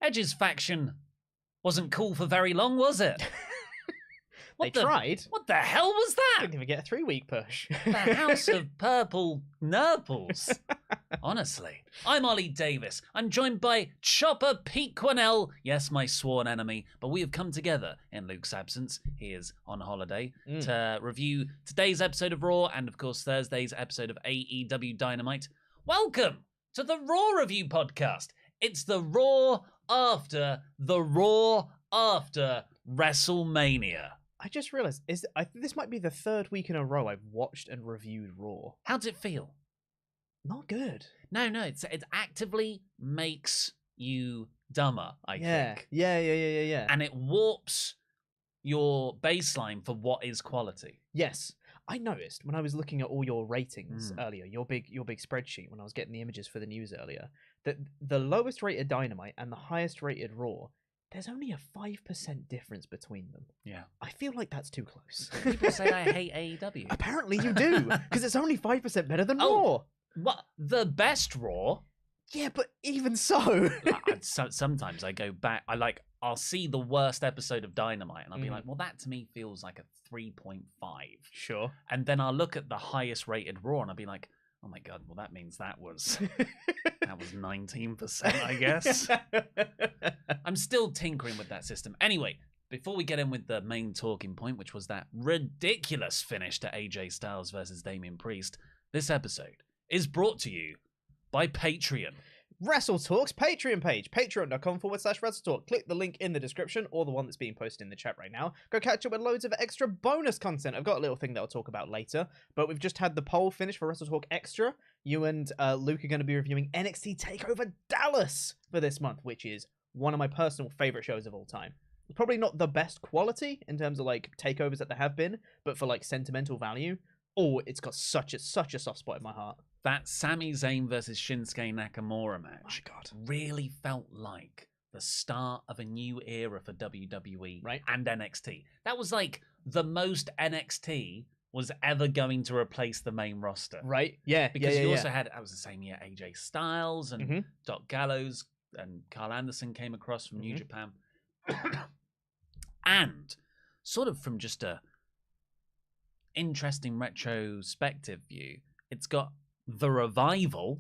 Edge's faction wasn't cool for very long, was it? They tried. What the hell was that? Didn't even get a 3-week push. The House of Purple Nurples. Honestly. I'm Ollie Davis. I'm joined by Chopper Pete Quinnell. Yes, my sworn enemy. But we have come together in Luke's absence. He is on holiday to review today's episode of Raw and, of course, Thursday's episode of AEW Dynamite. Welcome to the Raw Review Podcast. It's the Raw after WrestleMania. I just realised this might be the third week in a row I've watched and reviewed Raw. How does it feel? Not good. No, it actively makes you dumber, I think. Yeah. And it warps your baseline for what is quality. Yes. I noticed when I was looking at all your ratings earlier, your big spreadsheet, when I was getting the images for the news earlier, that the lowest rated Dynamite and the highest rated Raw, there's only a 5% difference between them. Yeah. I feel like that's too close. People say I hate AEW. Apparently you do, because it's only 5% better than Raw. What? The best Raw? Yeah, but even so. Sometimes I go back, I'll see the worst episode of Dynamite and I'll be like, well, that to me feels like a 3.5. Sure. And then I'll look at the highest rated Raw and I'll be like, oh my God, well, that means that was 19%, I guess. I'm still tinkering with that system. Anyway, before we get in with the main talking point, which was that ridiculous finish to AJ Styles versus Damian Priest, this episode is brought to you by Patreon. WrestleTalk's Patreon page, patreon.com/WrestleTalk. Click the link in the description or the one that's being posted in the chat right now. Go catch up with loads of extra bonus content. I've got a little thing that I'll talk about later, but we've just had the poll finish for WrestleTalk Extra. You and Luke are going to be reviewing NXT TakeOver Dallas for this month, which is one of my personal favorite shows of all time. It's probably not the best quality in terms of like takeovers that there have been, but for like sentimental value, it's got such a soft spot in my heart. That Sami Zayn versus Shinsuke Nakamura match really felt like the start of a new era for WWE and NXT. That was like the most NXT was ever going to replace the main roster. Right? Yeah. Because you also had, that was the same year, AJ Styles and Doc Gallows and Carl Anderson came across from New Japan. And sort of from just a interesting retrospective view, it's got The Revival,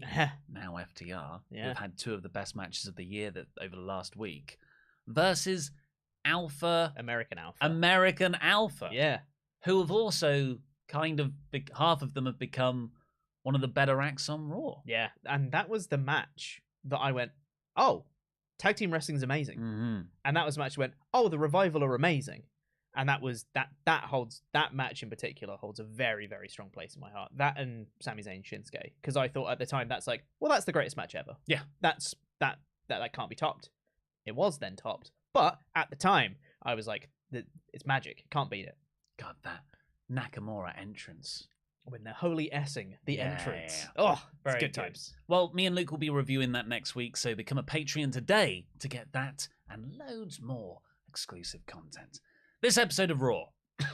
now FTR, who've had two of the best matches of the year over the last week, versus American Alpha. Yeah. Who have also half of them have become one of the better acts on Raw. Yeah, and that was the match that I went, oh, tag team wrestling's amazing. And that was the match I went, oh, The Revival are amazing. And that match in particular holds a very, very strong place in my heart. That and Sami Zayn Shinsuke, because I thought at the time that's like, well, that's the greatest match ever. Yeah, that can't be topped. It was then topped, but at the time I was like, it's magic. Can't beat it. God, that Nakamura entrance when they're holy essing the entrance. Oh, very good times. Well, me and Luke will be reviewing that next week, so become a Patreon today to get that and loads more exclusive content. This episode of Raw I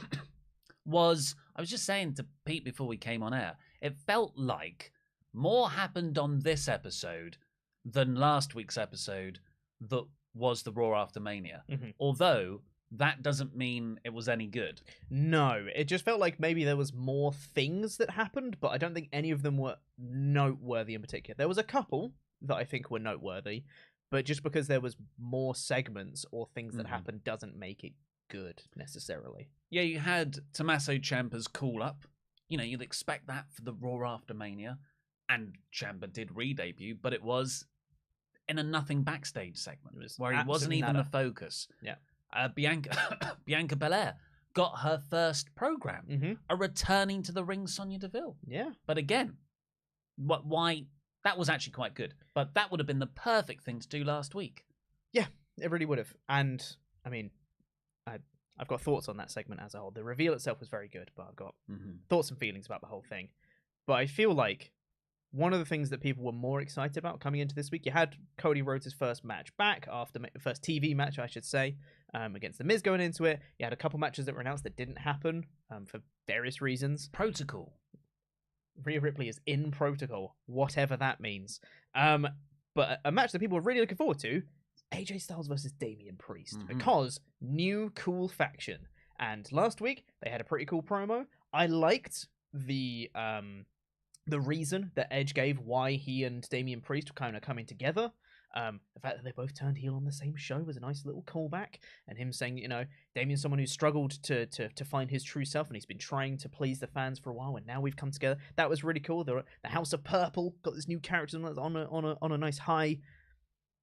was just saying to Pete before we came on air, it felt like more happened on this episode than last week's episode that was the Raw after Mania. Although that doesn't mean it was any good. No, it just felt like maybe there was more things that happened, but I don't think any of them were noteworthy in particular. There was a couple that I think were noteworthy, but just because there was more segments or things that happened doesn't make it good necessarily. Yeah, you had Tommaso Ciampa's call up. You know, you'd expect that for the Raw after Mania, and Ciampa did re-debut, but it was in a nothing backstage segment where he wasn't even the focus. Yeah. Bianca Belair got her first program, a returning to the ring Sonya Deville. Yeah. But again, why? That was actually quite good, but that would have been the perfect thing to do last week. Yeah, it really would have. And I mean, I've got thoughts on that segment as a whole. The reveal itself was very good, but I've got thoughts and feelings about the whole thing. But I feel like one of the things that people were more excited about coming into this week, you had Cody Rhodes' first match back, first TV match, I should say, against The Miz going into it. You had a couple matches that were announced that didn't happen for various reasons. Protocol. Rhea Ripley is in protocol, whatever that means. But a match that people were really looking forward to, AJ Styles versus Damian Priest, because new cool faction. And last week they had a pretty cool promo. I liked the reason that Edge gave why he and Damian Priest were kind of coming together. The fact that they both turned heel on the same show was a nice little callback, and him saying, you know, Damian's someone who's struggled to find his true self, and he's been trying to please the fans for a while, and now we've come together. That was really cool. The House of Purple got this new character on a nice high.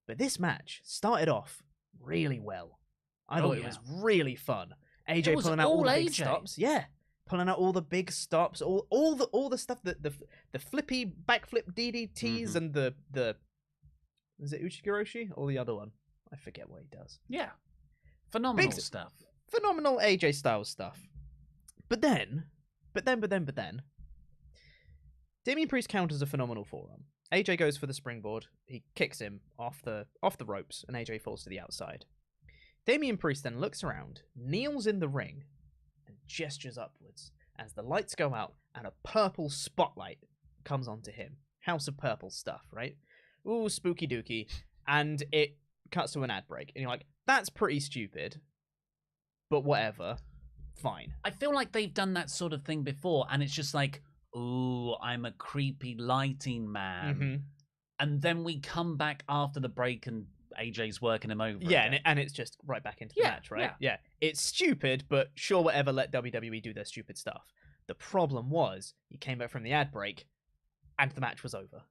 But this match started off really well. I thought it was really fun. AJ pulling out all the big stops. Yeah. Pulling out all the big stops, all the stuff, the flippy backflip DDTs and the is it Uchigiroshi or the other one? I forget what he does. Yeah. Phenomenal stuff. Phenomenal AJ Styles stuff. But then Damian Priest counters a phenomenal forearm. AJ goes for the springboard. He kicks him off the ropes, and AJ falls to the outside. Damian Priest then looks around, kneels in the ring, and gestures upwards as the lights go out and a purple spotlight comes onto him. House of Purple stuff, right? Ooh, spooky dooky. And it cuts to an ad break. And you're like, that's pretty stupid. But whatever. Fine. I feel like they've done that sort of thing before, and it's just like, ooh, I'm a creepy lighting man. And then we come back after the break and AJ's working him over. Yeah, and it's just right back into the match, right? Yeah. It's stupid, but sure, whatever, let WWE do their stupid stuff. The problem was, he came back from the ad break, and the match was over.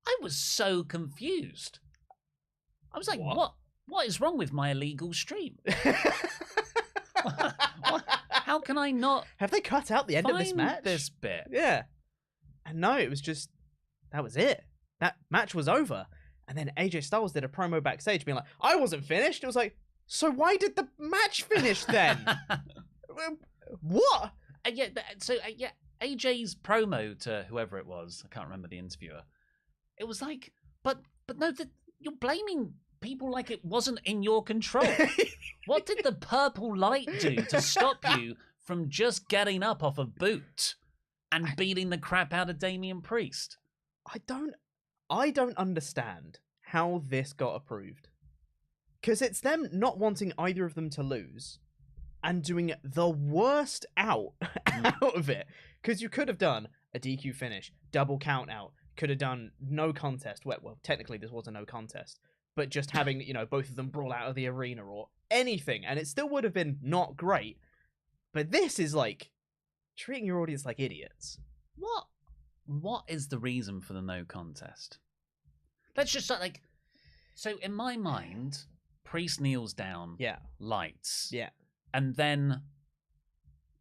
I was so confused. I was like, what is wrong with my illegal stream? How can I not? Have they cut out the end of this match? This bit. Yeah. And no, it was just, that was it. That match was over. And then AJ Styles did a promo backstage being like, I wasn't finished. It was like, so why did the match finish then? What? AJ's promo to whoever it was, I can't remember the interviewer. It was like, but no, you're blaming people like it wasn't in your control. What did the purple light do to stop you from just getting up off a boot and beating the crap out of Damian Priest? I don't understand how this got approved. Because it's them not wanting either of them to lose and doing the worst out of it. Because you could have done a DQ finish, double count out, could have done no contest. Well, technically this was a no contest. But just having, you know, both of them brawl out of the arena or anything, and it still would have been not great. But this is like treating your audience like idiots. What is the reason for the no contest? Let's just start like, so in my mind, Priest kneels down, lights, and then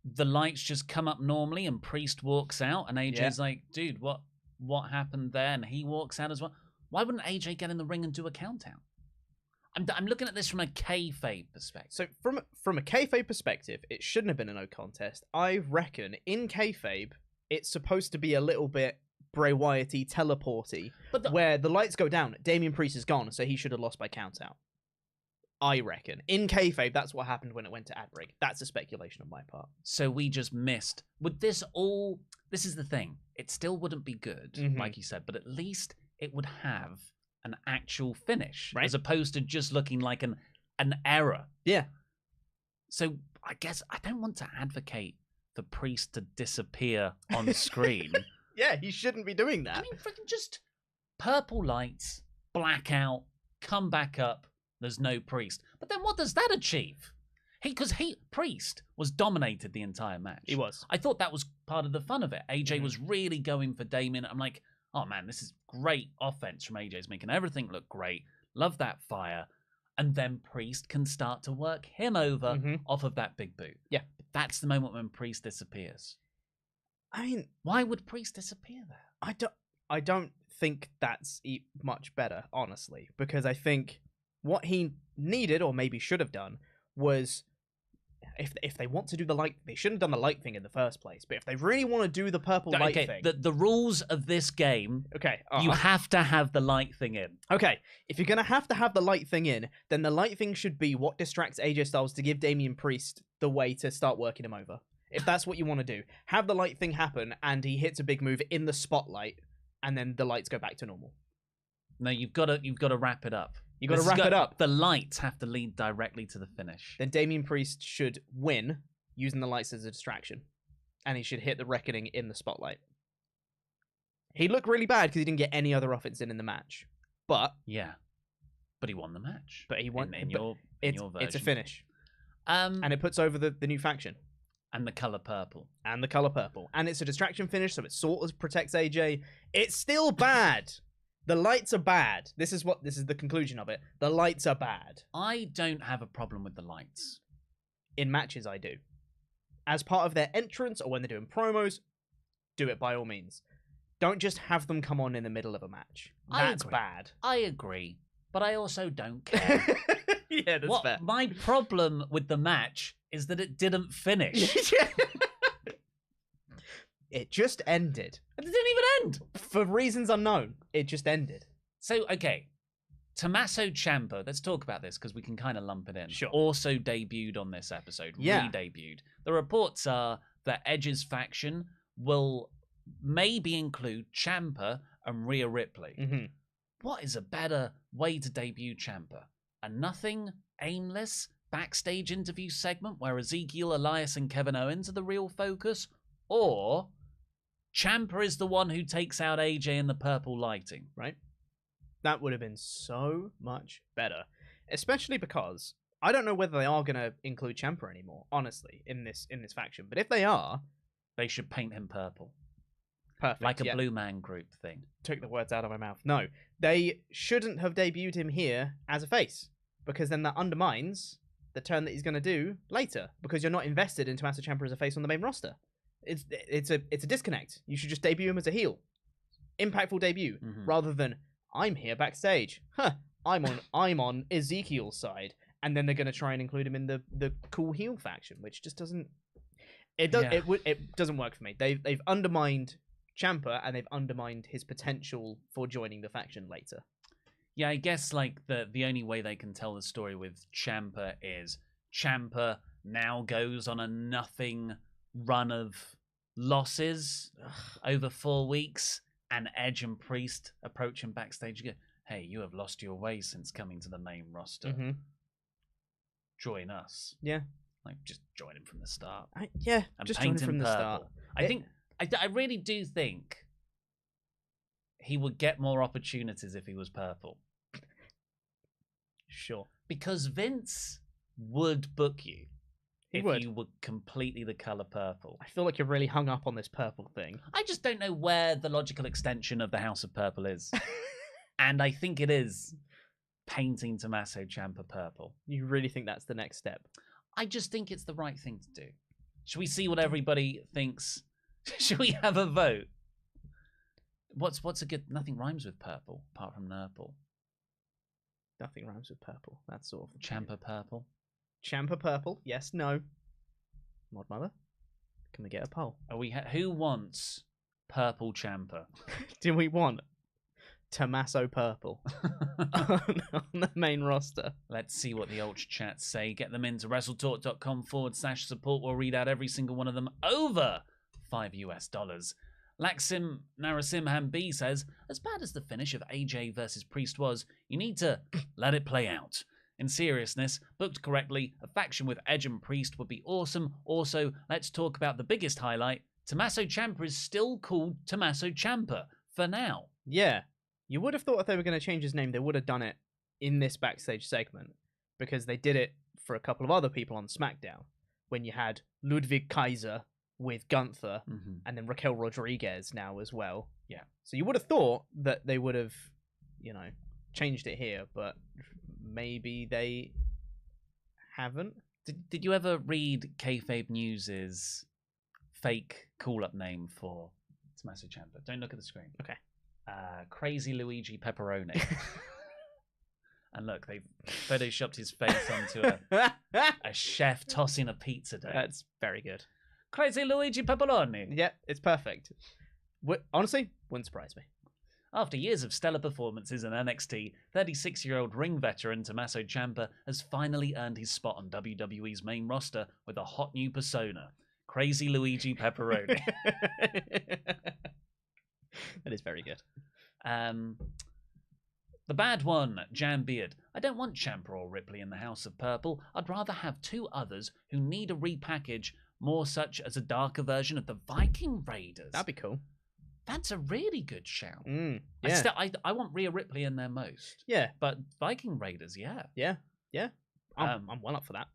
the lights just come up normally, and Priest walks out, and AJ's like, dude, what happened there? And he walks out as well. Why wouldn't AJ get in the ring and do a countdown? I'm looking at this from a kayfabe perspective. So from a kayfabe perspective, it shouldn't have been a no contest. I reckon in kayfabe, it's supposed to be a little bit Bray Wyatt-y, teleporty, where the lights go down, Damian Priest is gone, so he should have lost by count out. I reckon. In kayfabe, that's what happened when it went to ad break. That's a speculation on my part. So we just missed. This is the thing. It still wouldn't be good, like you said, but at least it would have an actual finish, as opposed to just looking like an error. Yeah. So I guess I don't want to advocate for Priest to disappear on screen. Yeah, he shouldn't be doing that. I mean, freaking just purple lights, blackout, come back up, there's no Priest. But then what does that achieve? Because Priest was dominated the entire match. He was. I thought that was part of the fun of it. AJ was really going for Damian. I'm like, oh man, this is great offense from AJ's making everything look great. Love that fire. And then Priest can start to work him over off of that big boot. Yeah. But that's the moment when Priest disappears. I mean, why would Priest disappear there? I don't think that's much better, honestly, because I think what he needed, or maybe should have done, was if they want to do the light, they shouldn't have done the light thing in the first place. But if they really want to do the purple light thing, the rules of this game, you have to have the light thing in. Okay, if you're gonna have the light thing in, then the light thing should be what distracts AJ Styles to give Damian Priest the way to start working him over. If that's what you want to do, have the light thing happen, and he hits a big move in the spotlight, and then the lights go back to normal. No, you've got to wrap it up. You got to wrap it up. The lights have to lead directly to the finish. Then Damian Priest should win using the lights as a distraction. And he should hit the Reckoning in the spotlight. He looked really bad because he didn't get any other offense in the match. But... Yeah. But he won the match. But he won... In your version. It's a finish. And it puts over the new faction. And the colour purple. And it's a distraction finish, so it sort of protects AJ. It's still bad. The lights are bad. This is the conclusion of it. The lights are bad. I don't have a problem with the lights. In matches, I do. As part of their entrance or when they're doing promos, do it by all means. Don't just have them come on in the middle of a match. That's bad. I agree, but I also don't care. Yeah, that's fair. My problem with the match is that it didn't finish. It just ended. It didn't even end. For reasons unknown, it just ended. So, okay. Tommaso Ciampa, let's talk about this because we can kind of lump it in. Sure. Also debuted on this episode. Yeah. Re-debuted. The reports are that Edge's faction will maybe include Ciampa and Rhea Ripley. Mm-hmm. What is a better way to debut Ciampa? A nothing, aimless backstage interview segment where Ezekiel, Elias, and Kevin Owens are the real focus? Or Ciampa is the one who takes out AJ in the purple lighting? Right? That would have been so much better. Especially because I don't know whether they are going to include Ciampa anymore, honestly, in this faction. But if they are... They should paint him purple. Perfect. Like a Blue Man Group thing. Took the words out of my mouth. No. They shouldn't have debuted him here as a face. Because then that undermines the turn that he's going to do later. Because you're not invested in Tommaso Ciampa as a face on the main roster. It's a disconnect. You should just debut him as a heel. Impactful debut. Mm-hmm. Rather than, I'm here backstage. I'm on Ezekiel's side. And then they're going to try and include him in the cool heel faction. Which just doesn't... It doesn't work for me. They've undermined Ciampa and they've undermined his potential for joining the faction later. Yeah, I guess like the only way they can tell the story with Ciampa is Ciampa now goes on a nothing run of losses over 4 weeks, and Edge and Priest approach him backstage and go, "Hey, you have lost your way since coming to the main roster. Mm-hmm. Join us." Yeah. Like, just join him from the start. Just join him from the start. I really do think he would get more opportunities if he was purple. Sure. Because Vince would book you if you were completely the colour purple. I feel like you're really hung up on this purple thing. I just don't know where the logical extension of the House of Purple is. And I think it is painting Tommaso Ciampa purple. You really think that's the next step? I just think it's the right thing to do. Should we see what everybody thinks? Should we have a vote? What's a good... Nothing rhymes with purple, apart from Nurple. Nothing rhymes with purple. That's sort of... Ciampa purple? Ciampa purple? Yes, no. Mod Mother? Can we get a poll? Who wants purple Ciampa? Do we want Tommaso purple on the main roster? Let's see what the Ultrachats say. Get them into WrestleTalk.com/support. We'll read out every single one of them over $5. Laxim Narasimhan B says, as bad as the finish of AJ versus Priest was, you need to let it play out. In seriousness, booked correctly, a faction with Edge and Priest would be awesome. Also, let's talk about the biggest highlight. Tommaso Ciampa is still called Tommaso Ciampa for now. Yeah. You would have thought if they were going to change his name, they would have done it in this backstage segment. Because they did it for a couple of other people on SmackDown. When you had Ludwig Kaiser with Gunther, and then Raquel Rodriguez now as well. Yeah. So you would have thought that they would have, changed it here, but maybe they haven't. Did you ever read Kayfabe News's fake call-up name for Tommaso Ciampa? Don't look at the screen. Okay. Crazy Luigi Pepperoni. And look, they've photoshopped his face onto a chef tossing a pizza dough. That's very good. Crazy Luigi Pepperoni. Yeah, it's perfect. Honestly, wouldn't surprise me. After years of stellar performances in NXT, 36-year-old ring veteran Tommaso Ciampa has finally earned his spot on WWE's main roster with a hot new persona, Crazy Luigi Pepperoni. That is very good. The bad one, Jan Beard. I don't want Ciampa or Ripley in the House of Purple. I'd rather have two others who need a repackage, more such as a darker version of the Viking Raiders. That'd be cool. That's a really good shout. Yeah. I want Rhea Ripley in there most. Yeah. But Viking Raiders, yeah. Yeah. Yeah. I'm well up for that.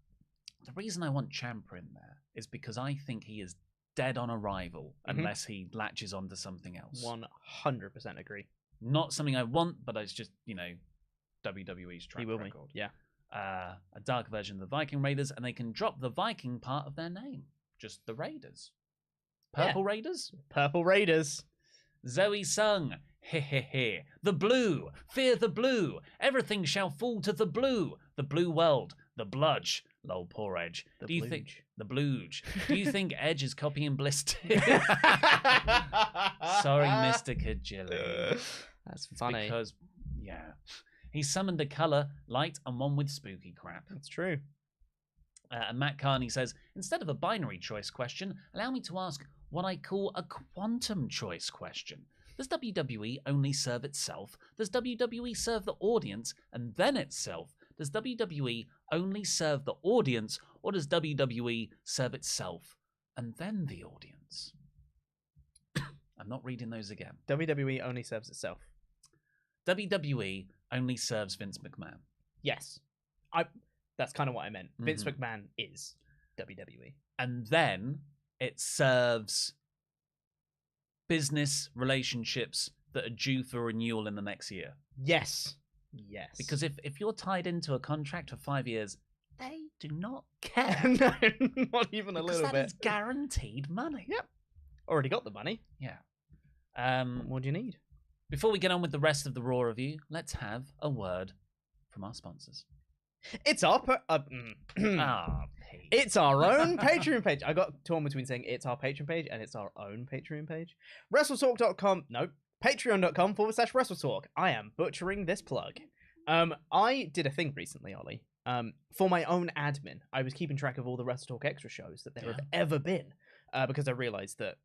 The reason I want Ciampa in there is because I think he is dead on arrival unless he latches onto something else. 100% agree. Not something I want, but it's just, WWE's track He will record. be. Yeah. A dark version of the Viking Raiders, and they can drop the Viking part of their name. Just the Raiders. Purple Raiders? Purple Raiders. Zoe Sung. He. The blue. Fear the blue. Everything shall fall to the blue. The blue world. The bludge. Lol, poor Edge. The Do you think the blooge? Do you think Edge is copying Blister? Sorry, Mr. Kajili. That's funny. Because, he summoned a color, light, and one with spooky crap. That's true. And Matt Carney says, instead of a binary choice question, allow me to ask what I call a quantum choice question. Does WWE only serve itself? Does WWE serve the audience and then itself? Does WWE only serve the audience, or does WWE serve itself and then the audience? I'm not reading those again. WWE only serves itself. WWE only serves Vince McMahon. Yes. That's kind of what I meant. Vince McMahon is WWE. And then it serves business relationships that are due for renewal in the next year. Yes. Because if you're tied into a contract for 5 years, they do not care. No, not even a little bit. That is guaranteed money. Yep. Already got the money. Yeah. What do you need? Before we get on with the rest of the Raw review, let's have a word from our sponsors. It's our Pete. It's our own Patreon page. I got torn between saying it's our Patreon page and it's our own Patreon page. WrestleTalk.com. Nope. Patreon.com/WrestleTalk. I am butchering this plug. I did a thing recently, Ollie. For my own admin, I was keeping track of all the WrestleTalk extra shows that there have ever been. Because I realized that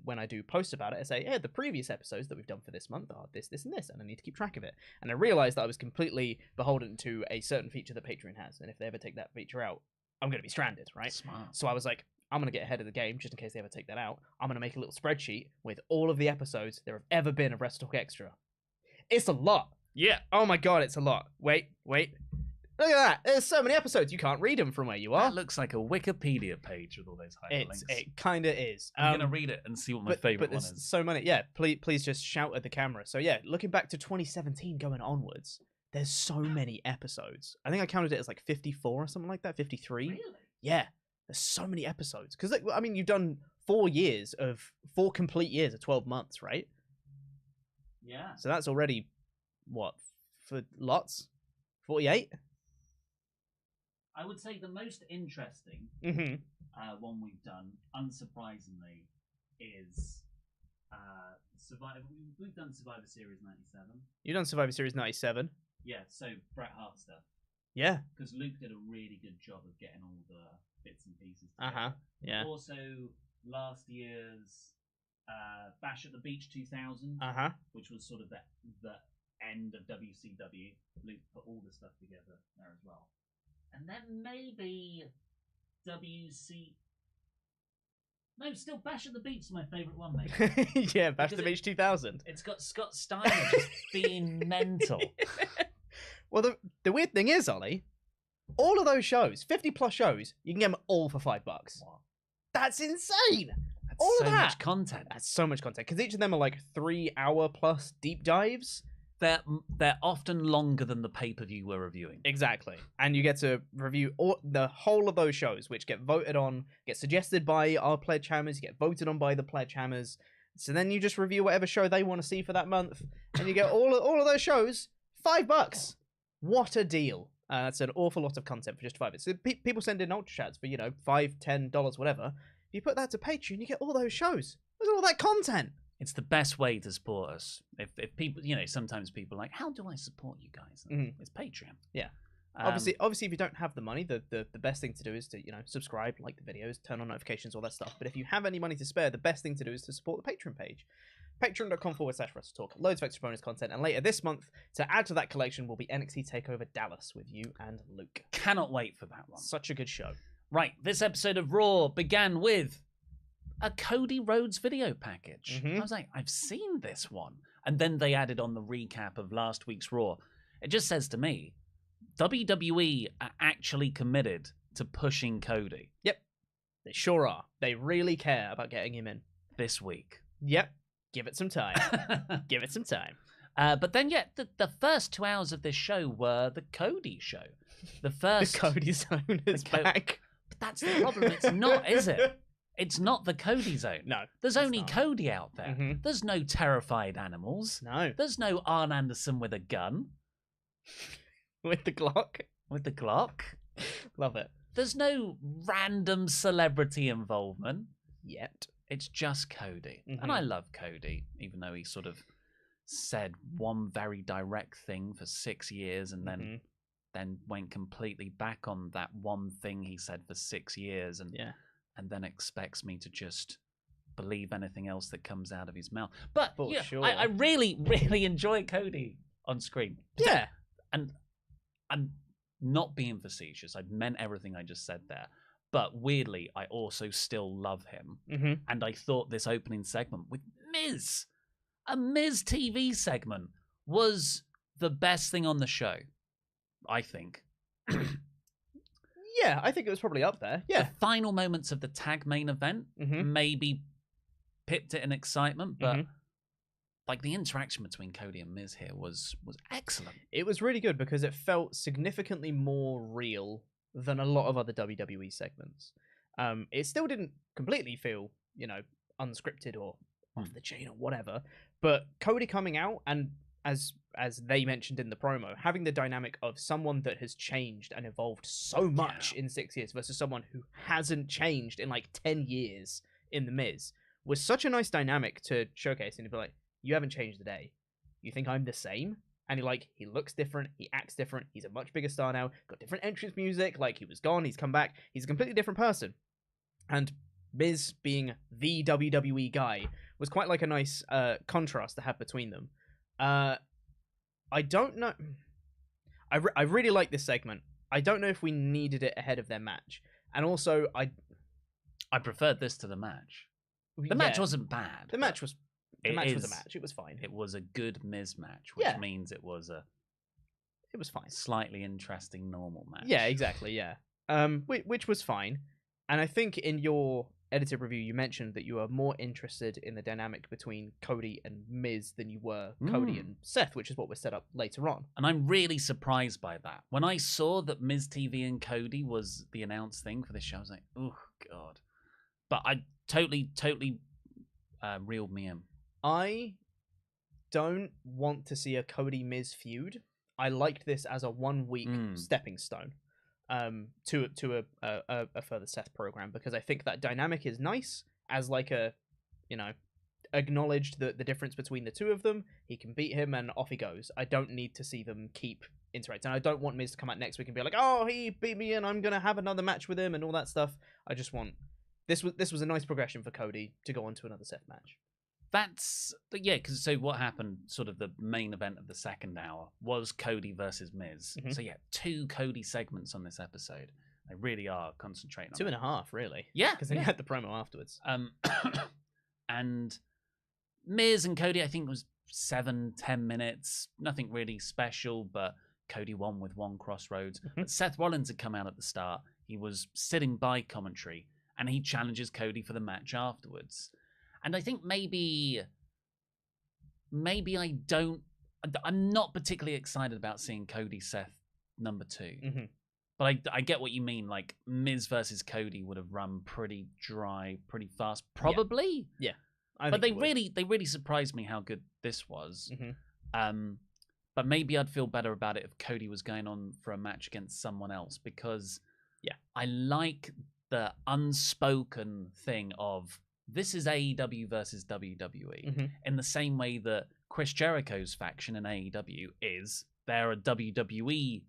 when I do post about it, I say, the previous episodes that we've done for this month are this, this, and this, and I need to keep track of it. And I realized that I was completely beholden to a certain feature that Patreon has, and if they ever take that feature out, I'm going to be stranded, right? Smart. So I was like, I'm going to get ahead of the game, just in case they ever take that out. I'm going to make a little spreadsheet with all of the episodes there have ever been of WrestleTalk Extra. It's a lot. Yeah. Oh my god, it's a lot. Wait. Look at that. There's so many episodes. You can't read them from where you are. That looks like a Wikipedia page with all those hyperlinks. It kind of is. I'm going to read it and see what my favorite one is. So many. Yeah, please just shout at the camera. So yeah, looking back to 2017 going onwards, there's so many episodes. I think I counted it as like 54 or something like that. 53. Really? Yeah. There's so many episodes. Because, I mean, you've done 4 complete years of 12 months, right? Yeah. So that's already, what, for lots? 48? I would say the most interesting one we've done, unsurprisingly, is Survivor. We've done Survivor Series 97. You've done Survivor Series 97. Yeah, so Bret Hart stuff. Yeah. Because Luke did a really good job of getting all the bits and pieces together. Yeah. Also, last year's Bash at the Beach 2000, which was sort of the end of WCW. Luke put all the stuff together there as well. And then maybe No, still Bash at the Beach is my favourite one, mate. Yeah, Bash at the Beach 2000. It's got Scott Steiner just being mental. Well, the weird thing is, Ollie, all of those shows, 50 plus shows, you can get them all for $5. What? That's insane. That's all so of that. much content. That's so much content. Because each of them are like 3 hour plus deep dives. They're often longer than the pay-per-view we're reviewing. Exactly. And you get to review the whole of those shows, which get voted on, get suggested by our Pledgehammers, get voted on by the Pledgehammers. So then you just review whatever show they want to see for that month. And you get all of those shows, $5. What a deal. That's an awful lot of content for just $5. So people send in Ultrachats for, $5, $10, whatever. If you put that to Patreon, you get all those shows. Look at all that content. It's the best way to support us. If people, sometimes people are like, how do I support you guys? It's Patreon. Yeah. Obviously, if you don't have the money, the best thing to do is to, subscribe, like the videos, turn on notifications, all that stuff. But if you have any money to spare, the best thing to do is to support the Patreon page. Patreon.com/WrestleTalk. Loads of extra bonus content. And later this month, to add to that collection, will be NXT TakeOver Dallas with you and Luke. Cannot wait for that one. Such a good show. Right, this episode of Raw began with a Cody Rhodes video package. I was like, I've seen this one. And then they added on the recap of last week's Raw. It just says to me, WWE are actually committed to pushing Cody. Yep, they sure are. They really care about getting him in. This week. Yep, give it some time. Give it some time. But then, the first 2 hours of this show were the Cody show. The first... The Cody Zone is back. But that's the problem. It's not, is it? It's not the Cody Zone. No. There's only Cody out there. Mm-hmm. There's no terrified animals. No. There's no Arn Anderson with a gun. With the Glock. With the Glock. Love it. There's no random celebrity involvement. Yet. It's just Cody. And I love Cody, even though he sort of said one very direct thing for 6 years and then went completely back on that one thing he said for 6 years and then expects me to just believe anything else that comes out of his mouth. But sure. I really, really enjoy Cody on screen. Yeah. And I'm not being facetious. I meant everything I just said there. But weirdly, I also still love him. And I thought this opening segment with Miz, a Miz TV segment, was the best thing on the show, I think. Yeah, I think it was probably up there. Yeah. The final moments of the tag main event maybe pipped it in excitement, but like the interaction between Cody and Miz here was excellent. It was really good because it felt significantly more real than a lot of other WWE segments. It still didn't completely feel, unscripted or off the chain or whatever, but Cody coming out and as they mentioned in the promo, having the dynamic of someone that has changed and evolved so much in 6 years versus someone who hasn't changed in like 10 years in The Miz was such a nice dynamic to showcase. And you'd be like, you haven't changed a day. You think I'm the same? And he looks different, he acts different, he's a much bigger star now, got different entrance music, like he was gone, he's come back, he's a completely different person. And Miz being the WWE guy was quite like a nice contrast to have between them. I don't know. I really like this segment. I don't know if we needed it ahead of their match. And also, I preferred this to the match. The match wasn't bad. The match was a match. It was fine. It was a good Miz match, which means it was fine. Slightly interesting normal match. Yeah, exactly, yeah. Which was fine. And I think in your edited review, you mentioned that you were more interested in the dynamic between Cody and Miz than you were Cody and Seth, which is what was set up later on. And I'm really surprised by that. When I saw that Miz TV and Cody was the announced thing for this show, I was like, oh, God. But I totally reeled me in. I don't want to see a Cody-Miz feud. I liked this as a 1 week stepping stone. To a further Seth program, because I think that dynamic is nice as like a, acknowledged the difference between the two of them. He can beat him and off he goes. I don't need to see them keep interacting. I don't want Miz to come out next week and be like, oh, he beat me and I'm gonna have another match with him and all that stuff. I just want this was a nice progression for Cody to go on to another Seth match. Because so what happened, sort of the main event of the second hour was Cody versus Miz. So 2 Cody segments on this episode. They really are concentrating on 2.5, really. Yeah. Because then you had the promo afterwards. And Miz and Cody, I think, was 7-10 minutes. Nothing really special, but Cody won with one crossroads. But Seth Rollins had come out at the start. He was sitting by commentary, and he challenges Cody for the match afterwards. And I think maybe I'm not particularly excited about seeing Cody Seth number 2. But I get what you mean. Like, Miz versus Cody would have run pretty dry, pretty fast, probably. Yeah. But they really surprised me how good this was. But maybe I'd feel better about it if Cody was going on for a match against someone else, because I like the unspoken thing of, this is AEW versus WWE, in the same way that Chris Jericho's faction in AEW is. They're a WWE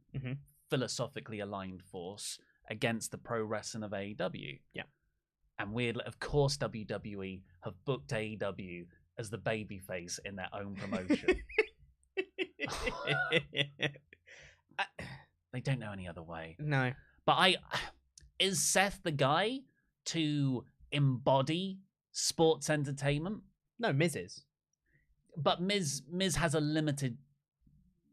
philosophically aligned force against the pro wrestling of AEW. Yeah. And weirdly, of course, WWE have booked AEW as the babyface in their own promotion. They don't know any other way. No. But is Seth the guy to embody sports entertainment? No, Miz is. But Miz has a limited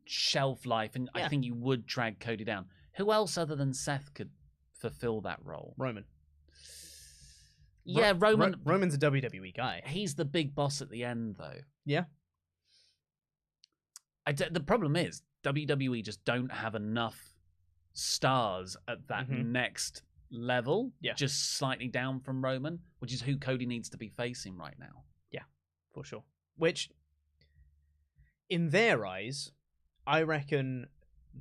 shelf life, and I think you would drag Cody down. Who else other than Seth could fulfill that role? Roman. Yeah, Roman. Roman's a WWE guy. He's the big boss at the end, though. Yeah. The problem is WWE just don't have enough stars at that next level. Yeah. Just slightly down from Roman, which is who Cody needs to be facing right now. Yeah, for sure. Which, in their eyes, I reckon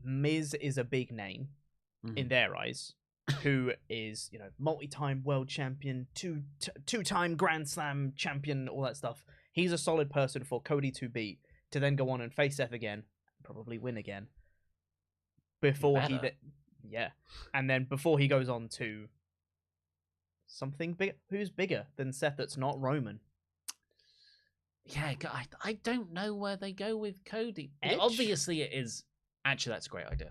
Miz is a big name in their eyes, who is, multi-time world champion, two-time Grand Slam champion, all that stuff. He's a solid person for Cody to beat, to then go on and face Seth again, probably win again. Before and then before he goes on to something big. Who's bigger than Seth that's not Roman? Yeah, I don't know where they go with Cody. Edge? Obviously, it is. Actually, that's a great idea.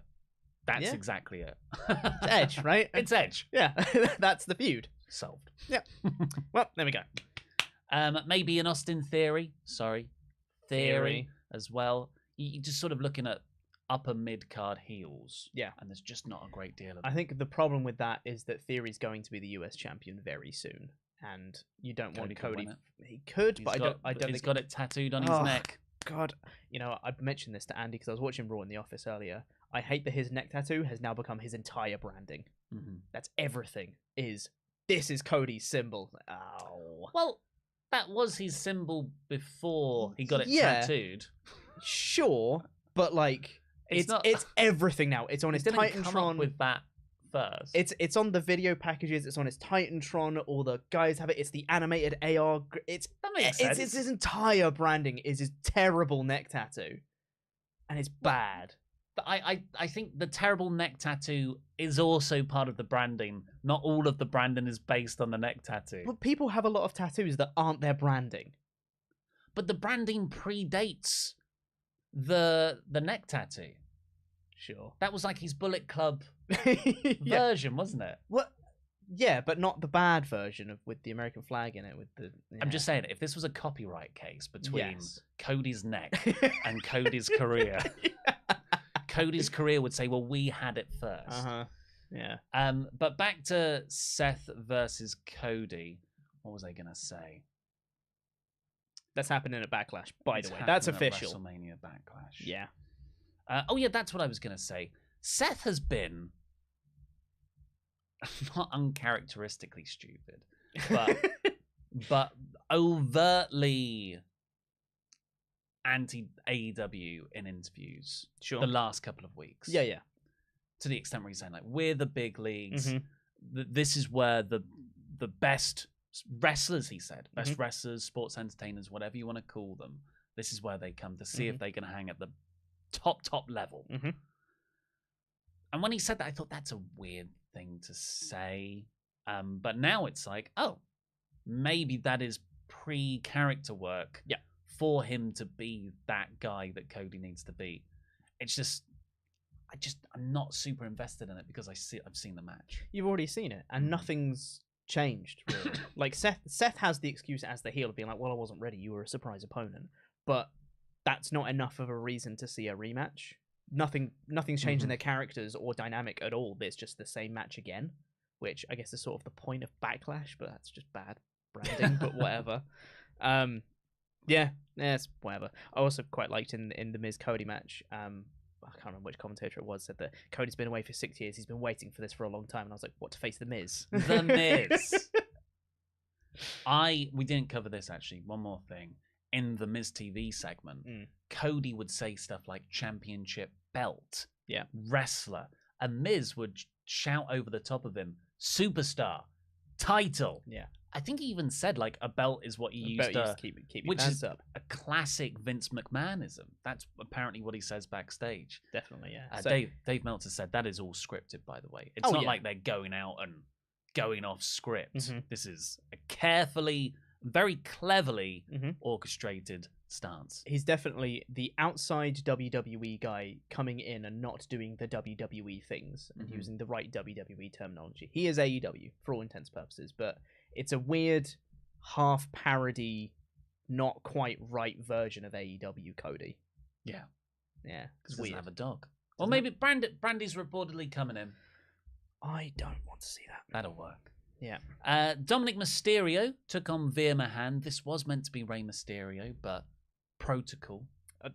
That's exactly it. It's Edge, right? It's Edge. Yeah, that's the feud. Solved. Yeah. Well, there we go. Maybe an Austin Theory. Sorry. Theory as well. You're just sort of looking at upper mid-card heels. Yeah. And there's just not a great deal of I think the problem with that is that Theory's going to be the US champion very soon. And you don't want Cody. He could, but I don't think he's got it tattooed on his neck. God. I mentioned this to Andy because I was watching Raw in the office earlier. I hate that his neck tattoo has now become his entire branding. That's everything. This is Cody's symbol. Ow. Well, that was his symbol before he got it tattooed. Sure, but it's everything now. It's on his Titantron with that first. It's on the video packages. It's on his Titantron. All the guys have it. It's the animated AR. That makes sense. It's his entire branding is his terrible neck tattoo, and it's bad. But I think the terrible neck tattoo is also part of the branding. Not all of the branding is based on the neck tattoo. But people have a lot of tattoos that aren't their branding. But the branding predates the neck tattoo. Sure. That was like his Bullet Club version, wasn't it? What? Yeah, but not the bad version with the American flag in it. I'm just saying, if this was a copyright case between Cody's neck and Cody's career, Cody's career would say, well, we had it first. Yeah. But back to Seth versus Cody. What was I going to say? That's happening at Backlash, by the way. That's official. WrestleMania Backlash. Yeah. That's what I was going to say. Seth has been not uncharacteristically stupid, but overtly anti-AEW in interviews the last couple of weeks. Yeah. To the extent where he's saying, like, we're the big leagues. This is where the best wrestlers, he said, best wrestlers, sports entertainers, whatever you want to call them, this is where they come to see if they're going to hang at the top level. And when he said that, I thought that's a weird thing to say. But now it's like, oh, maybe that is pre-character work for him to be that guy that Cody needs to be. It's just, I'm not super invested in it because I've seen the match. You've already seen it, and nothing's changed, really. Like, Seth has the excuse as the heel of being like, well, I wasn't ready, you were a surprise opponent. But that's not enough of a reason to see a rematch. Nothing's changed in their characters or dynamic at all. It's just the same match again, which I guess is sort of the point of Backlash, but that's just bad branding, but whatever. It's whatever. I also quite liked in the Miz Cody match, I can't remember which commentator it was, said that Cody's been away for 6 years. He's been waiting for this for a long time. And I was like, what, to face The Miz? The Miz. We didn't cover this, actually. One more thing. In the Miz TV segment, Cody would say stuff like championship belt, wrestler. And Miz would shout over the top of him, superstar, title. Yeah. I think he even said, like, a belt is what you used to keep your which hands is up. a classic Vince McMahonism. That's apparently what he says backstage. Definitely, yeah. Dave Meltzer said that is all scripted, by the way. It's not like they're going out and going off script. This is a carefully very cleverly orchestrated stance. He's definitely the outside WWE guy coming in and not doing the WWE things and using the right WWE terminology. He is AEW for all intents and purposes, but it's a weird half parody, not quite right version of AEW Cody. Yeah. It's doesn't weird. have a dog. Or maybe Brandy's reportedly coming in. I don't want to see that. That'll work. Yeah. Dominic Mysterio took on Veer Mahan. This was meant to be Rey Mysterio, but protocol.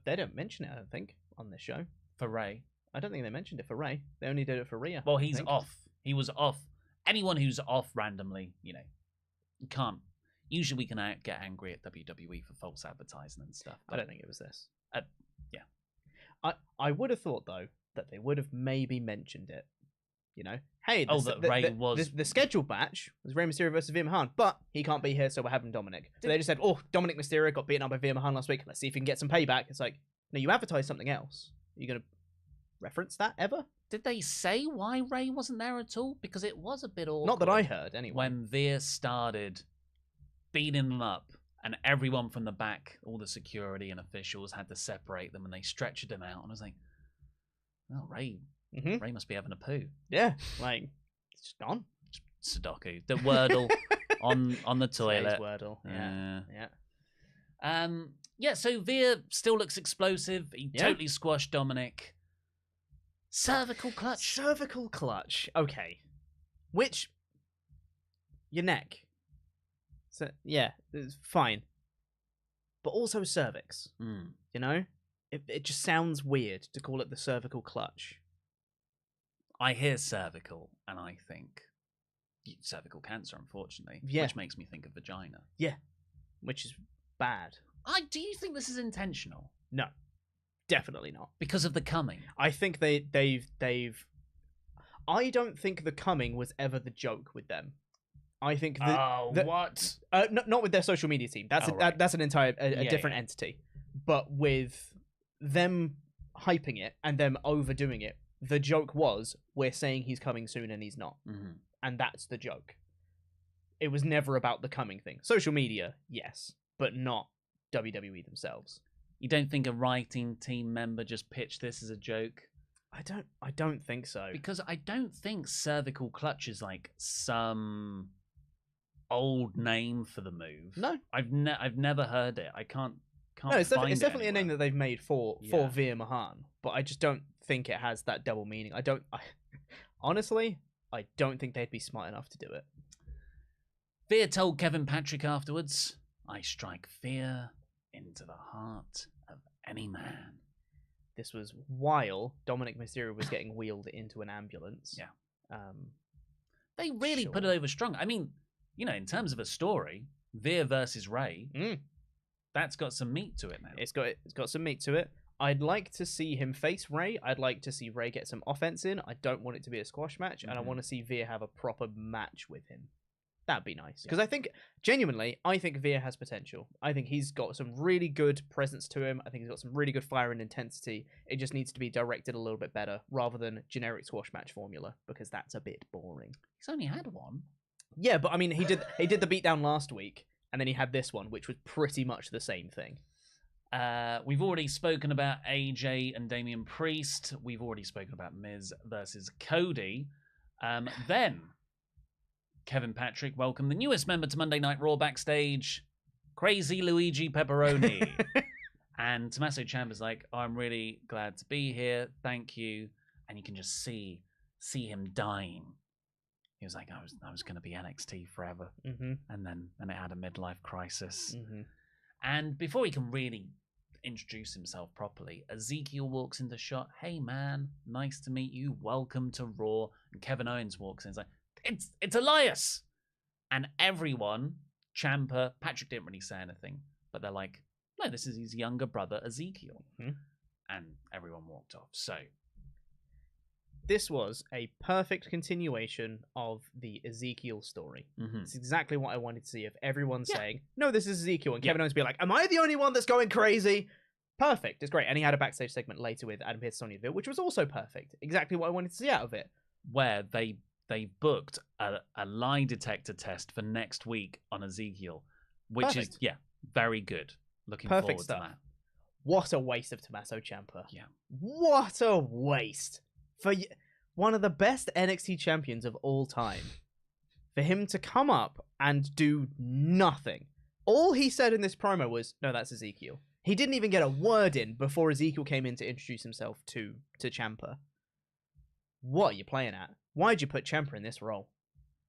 They don't mention it, I don't think, on this show. For Rey. I don't think they mentioned it for Rey. They only did it for Rhea. Well, he's off. He was off. Anyone who's off randomly, you can't. Usually we can get angry at WWE for false advertising and stuff. I don't think it was this. Yeah. I would have thought, though, that they would have maybe mentioned it. Hey, the scheduled match was Rey Mysterio versus Veer Mahan, but he can't be here, so we're having Dominic. So they just said, Dominic Mysterio got beaten up by Veer Mahan last week. Let's see if we can get some payback. It's like, no, you advertised something else. Are you going to reference that ever? Did they say why Rey wasn't there at all? Because it was a bit awkward. Not that I heard, anyway. When Veer started beating them up, and everyone from the back, all the security and officials, had to separate them, and they stretched them out. And I was like, oh, Rey must be having a poo. Yeah, like, it's just gone. Sudoku. The Wordle on the toilet. Wordle. Yeah, so Veer still looks explosive. He totally squashed Dominic. Cervical clutch. Okay. Which, your neck. So, yeah, it's fine. But also cervix. It just sounds weird to call it the cervical clutch. I hear cervical, and I think cervical cancer, unfortunately, which makes me think of vagina. Yeah, which is bad. Do you think this is intentional? No, definitely not. Because of the coming? I think they've. I don't think the coming was ever the joke with them. I think what? Not with their social media team. That's an entire different entity. But with them hyping it and them overdoing it, the joke was, we're saying he's coming soon and he's not. And that's the joke. It was never about the coming thing. Social media, yes, but not WWE themselves. You don't think a writing team member just pitched this as a joke? I don't think so. Because I don't think cervical clutch is like some old name for the move. No. I've never heard it. I can't no, it's definitely a name that they've made for Veer Mahan, but I just don't think it has that double meaning. Honestly, I don't think they'd be smart enough to do it. Veer told Kevin Patrick afterwards, I strike fear into the heart of any man. This was while Dominic Mysterio was getting wheeled into an ambulance. Yeah. They really put it over strong. I mean, in terms of a story, Veer versus Rey, that's got some meat to it now. It's got some meat to it. I'd like to see him face Rey. I'd like to see Rey get some offense in. I don't want it to be a squash match, and I want to see Veer have a proper match with him. That'd be nice. Because I think Veer has potential. I think he's got some really good presence to him. I think he's got some really good fire and intensity. It just needs to be directed a little bit better rather than generic squash match formula, because that's a bit boring. He's only had one. Yeah, but I mean, he did the beatdown last week, and then he had this one, which was pretty much the same thing. We've already spoken about AJ and Damian Priest. We've already spoken about Miz versus Cody. Then Kevin Patrick welcomed the newest member to Monday Night Raw backstage, Crazy Luigi Pepperoni. And Tommaso Ciampa's like, I'm really glad to be here. Thank you. And you can just see him dying. He was like, I was going to be NXT forever. And then it had a midlife crisis. And before he can really introduce himself properly, Ezekiel walks into shot. Hey, man, nice to meet you. Welcome to Raw. And Kevin Owens walks in. He's like, it's Elias. And everyone, Ciampa, Patrick didn't really say anything, but they're like, no, this is his younger brother, Ezekiel. And everyone walked off. So this was a perfect continuation of the Ezekiel story. It's exactly what I wanted to see, of everyone saying, no, this is Ezekiel, and Kevin Owens be like, am I the only one that's going crazy? Perfect. It's great. And he had a backstage segment later with Adam Pearce, Sonya Deville, which was also perfect. Exactly what I wanted to see out of it. Where they booked a lie detector test for next week on Ezekiel. which is Perfect. very good. Looking Perfect forward stuff. to that. What a waste of Tommaso Ciampa. Yeah. What a waste for one of the best NXT champions of all time. For him to come up and do nothing. All he said in this promo was, "No, that's Ezekiel." He didn't even get a word in before Ezekiel came in to introduce himself to Ciampa. What are you playing at? Why'd you put Ciampa in this role?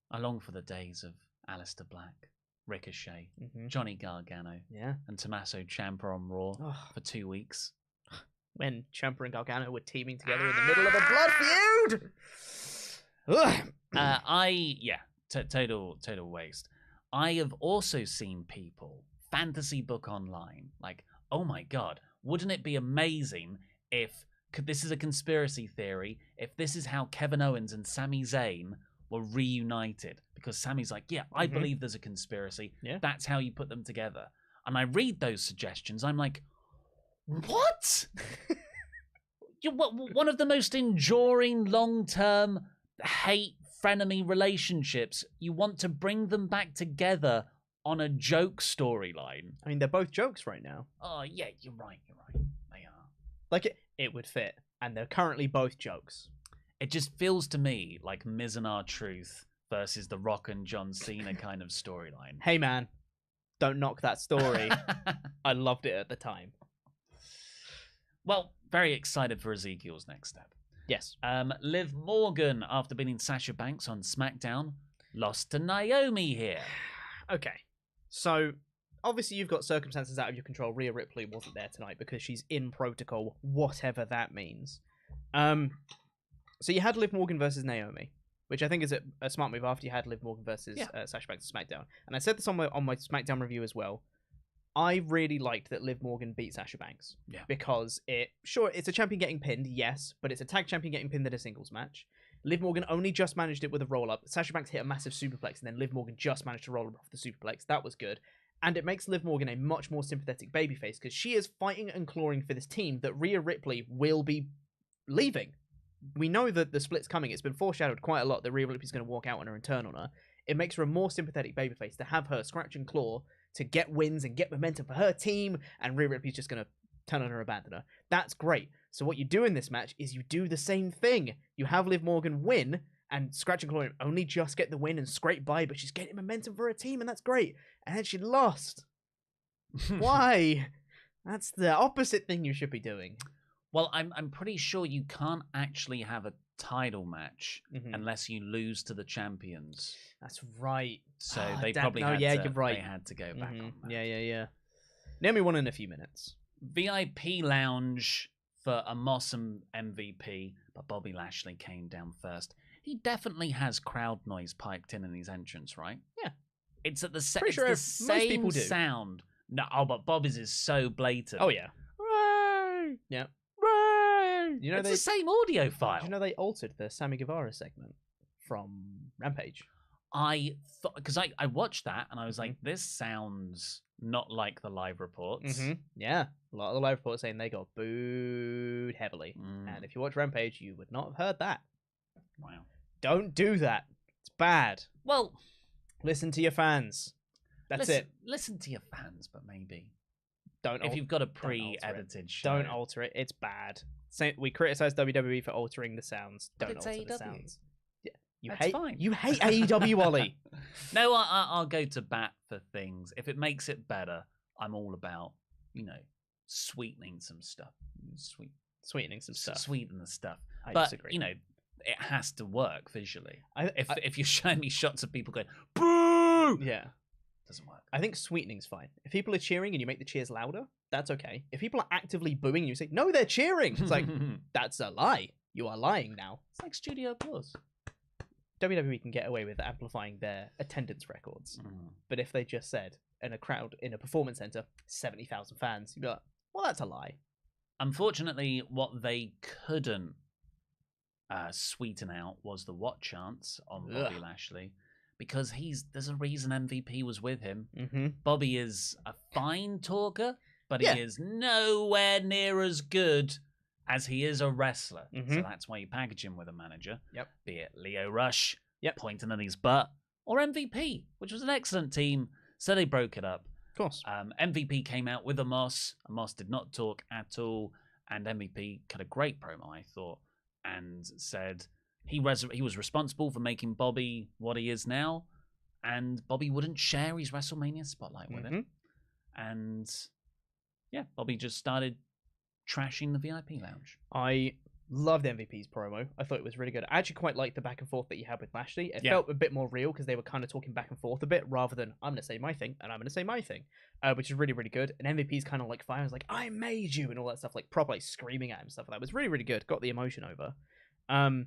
I long for the days of Aleister Black, Ricochet, Mm-hmm. Johnny Gargano, Yeah. and Tommaso Ciampa on Raw Oh, for 2 weeks. when Ciampa and Gargano were teaming together in the middle of a blood feud. Ugh. Total waste. I have also seen people fantasy book online like, oh my god, wouldn't it be amazing if this is a conspiracy theory, if this is how Kevin Owens and Sami Zayn were reunited, because Sami's like, yeah, I believe there's a conspiracy. Yeah. That's how you put them together. And I read those suggestions, I'm like, what? One of the most enduring long-term hate frenemy relationships, you want to bring them back together on a joke storyline. I mean, they're both jokes right now. Oh yeah, you're right. They are. Like, it would fit. And they're currently both jokes. It just feels to me like Miz and R-Truth versus The Rock and John Cena kind of storyline. Hey, man. Don't knock that story. I loved it at the time. Well, very excited for Ezekiel's next step. Yes. Liv Morgan, after beating Sasha Banks on SmackDown, lost to Naomi here. Okay. So, obviously you've got circumstances out of your control. Rhea Ripley wasn't there tonight because she's in protocol, whatever that means. So you had Liv Morgan versus Naomi, which I think is a smart move after you had Liv Morgan versus Sasha Banks on SmackDown. And I said this on my SmackDown review as well. I really liked that Liv Morgan beat Sasha Banks. Yeah. Because it's a champion getting pinned, yes, but it's a tag champion getting pinned in a singles match. Liv Morgan only just managed it with a roll-up. Sasha Banks hit a massive superplex, and then Liv Morgan just managed to roll her off the superplex. That was good. And it makes Liv Morgan a much more sympathetic babyface, because she is fighting and clawing for this team that Rhea Ripley will be leaving. We know that the split's coming. It's been foreshadowed quite a lot that Rhea Ripley's going to walk out on her and turn on her. It makes her a more sympathetic babyface to have her scratch and claw to get wins and get momentum for her team, and Rhea Ripley's just going to turn on her and abandon her. That's great. So what you do in this match is you do the same thing. You have Liv Morgan win, and Scratch and Claw only just get the win and scrape by, but she's getting momentum for her team, and that's great. And then she lost. Why? That's the opposite thing you should be doing. Well, I'm pretty sure you can't actually have a title match unless you lose to the champions. That's right. So they had to go back on that. Yeah. Naomi won in a few minutes. VIP lounge for Amos and MVP, but Bobby Lashley came down first. He definitely has crowd noise piped in his entrance, right? Yeah. It's at the, most people do. sound. No, but Bobby's is so blatant. Oh, yeah. Ray! Yeah. Ray! You know, it's the same audio file. Do you know they altered the Sammy Guevara segment from Rampage? I thought, because I watched that and I was like, this sounds not like the live reports. Yeah, a lot of the live reports saying they got booed heavily. And if you watch Rampage, you would not have heard that. Wow. Don't do that. It's bad. Well, listen to your fans. That's it. Listen to your fans, but maybe don't. If you've got a pre-edited show, don't alter it. It's bad. We criticize WWE for altering the sounds. Don't alter the sounds. Fine. You hate AEW, Ollie. No, I'll go to bat for things. If it makes it better, I'm all about, sweetening some stuff. Sweetening some stuff. Sweeten the stuff. I but, disagree. It has to work visually. If you're showing me shots of people going, boo! Yeah. Doesn't work. I think sweetening's fine. If people are cheering and you make the cheers louder, that's okay. If people are actively booing and you say, no, they're cheering, it's like, that's a lie. You are lying now. It's like studio applause. WWE can get away with amplifying their attendance records. But if they just said, in a crowd, in a performance center, 70,000 fans, you'd be like, well, that's a lie. Unfortunately, what they couldn't sweeten out was the what chants on Bobby Lashley, because there's a reason MVP was with him. Bobby is a fine talker, but he is nowhere near as good as he is a wrestler. So that's why you package him with a manager. Be it Leo Rush, pointing at his butt, or MVP, which was an excellent team. So they broke it up. course. MVP came out with Amos. Amos did not talk at all, and MVP cut a great promo, I thought, and said he was responsible for making Bobby what he is now, and Bobby wouldn't share his WrestleMania spotlight with him. And yeah, Bobby just started trashing the VIP lounge. I loved MVP's promo. I thought it was really good. I actually quite liked the back and forth that you had with Lashley. It felt a bit more real because they were kind of talking back and forth a bit rather than I'm going to say my thing and I'm going to say my thing, which is really, really good. And MVP's kind of like fire was like, I made you and all that stuff, like properly screaming at him, stuff like that. It was really, really good. Got the emotion over. I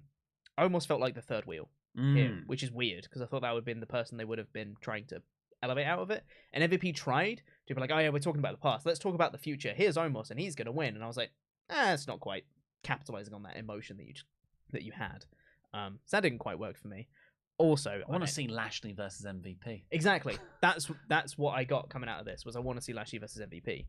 almost felt like the third wheel here, which is weird because I thought that would have been the person they would have been trying to elevate out of it. And MVP tried to be like, oh yeah, we're talking about the past. Let's talk about the future. Here's Omos and he's going to win. And I was like, it's not quite capitalizing on that emotion that you had. So that didn't quite work for me. Also, I want to see Lashley versus MVP. Exactly. That's what I got coming out of this was I want to see Lashley versus MVP.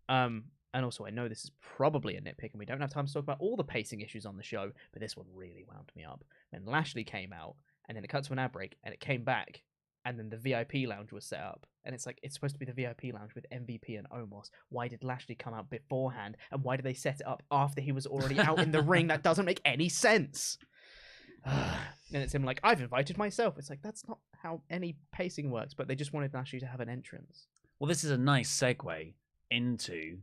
And also I know this is probably a nitpick and we don't have time to talk about all the pacing issues on the show, but this one really wound me up. When Lashley came out and then it cut to an ad break and it came back and then the VIP lounge was set up. And it's like, it's supposed to be the VIP lounge with MVP and Omos. Why did Lashley come out beforehand? And why did they set it up after he was already out in the ring? That doesn't make any sense. And it's him like, I've invited myself. It's like, that's not how any pacing works. But they just wanted Lashley to have an entrance. Well, this is a nice segue into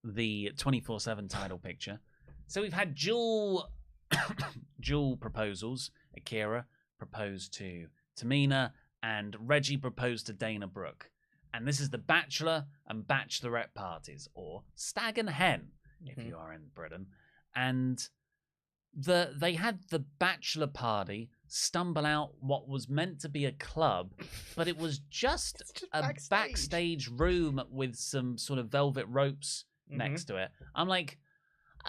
the 24/7 title picture. So we've had dual proposals. Akira proposed to Tamina, and Reggie proposed to Dana Brooke. And this is the Bachelor and Bachelorette parties, or Stag and Hen, if you are in Britain. And they had the Bachelor party stumble out what was meant to be a club, but it was just a backstage room with some sort of velvet ropes next to it. I'm like,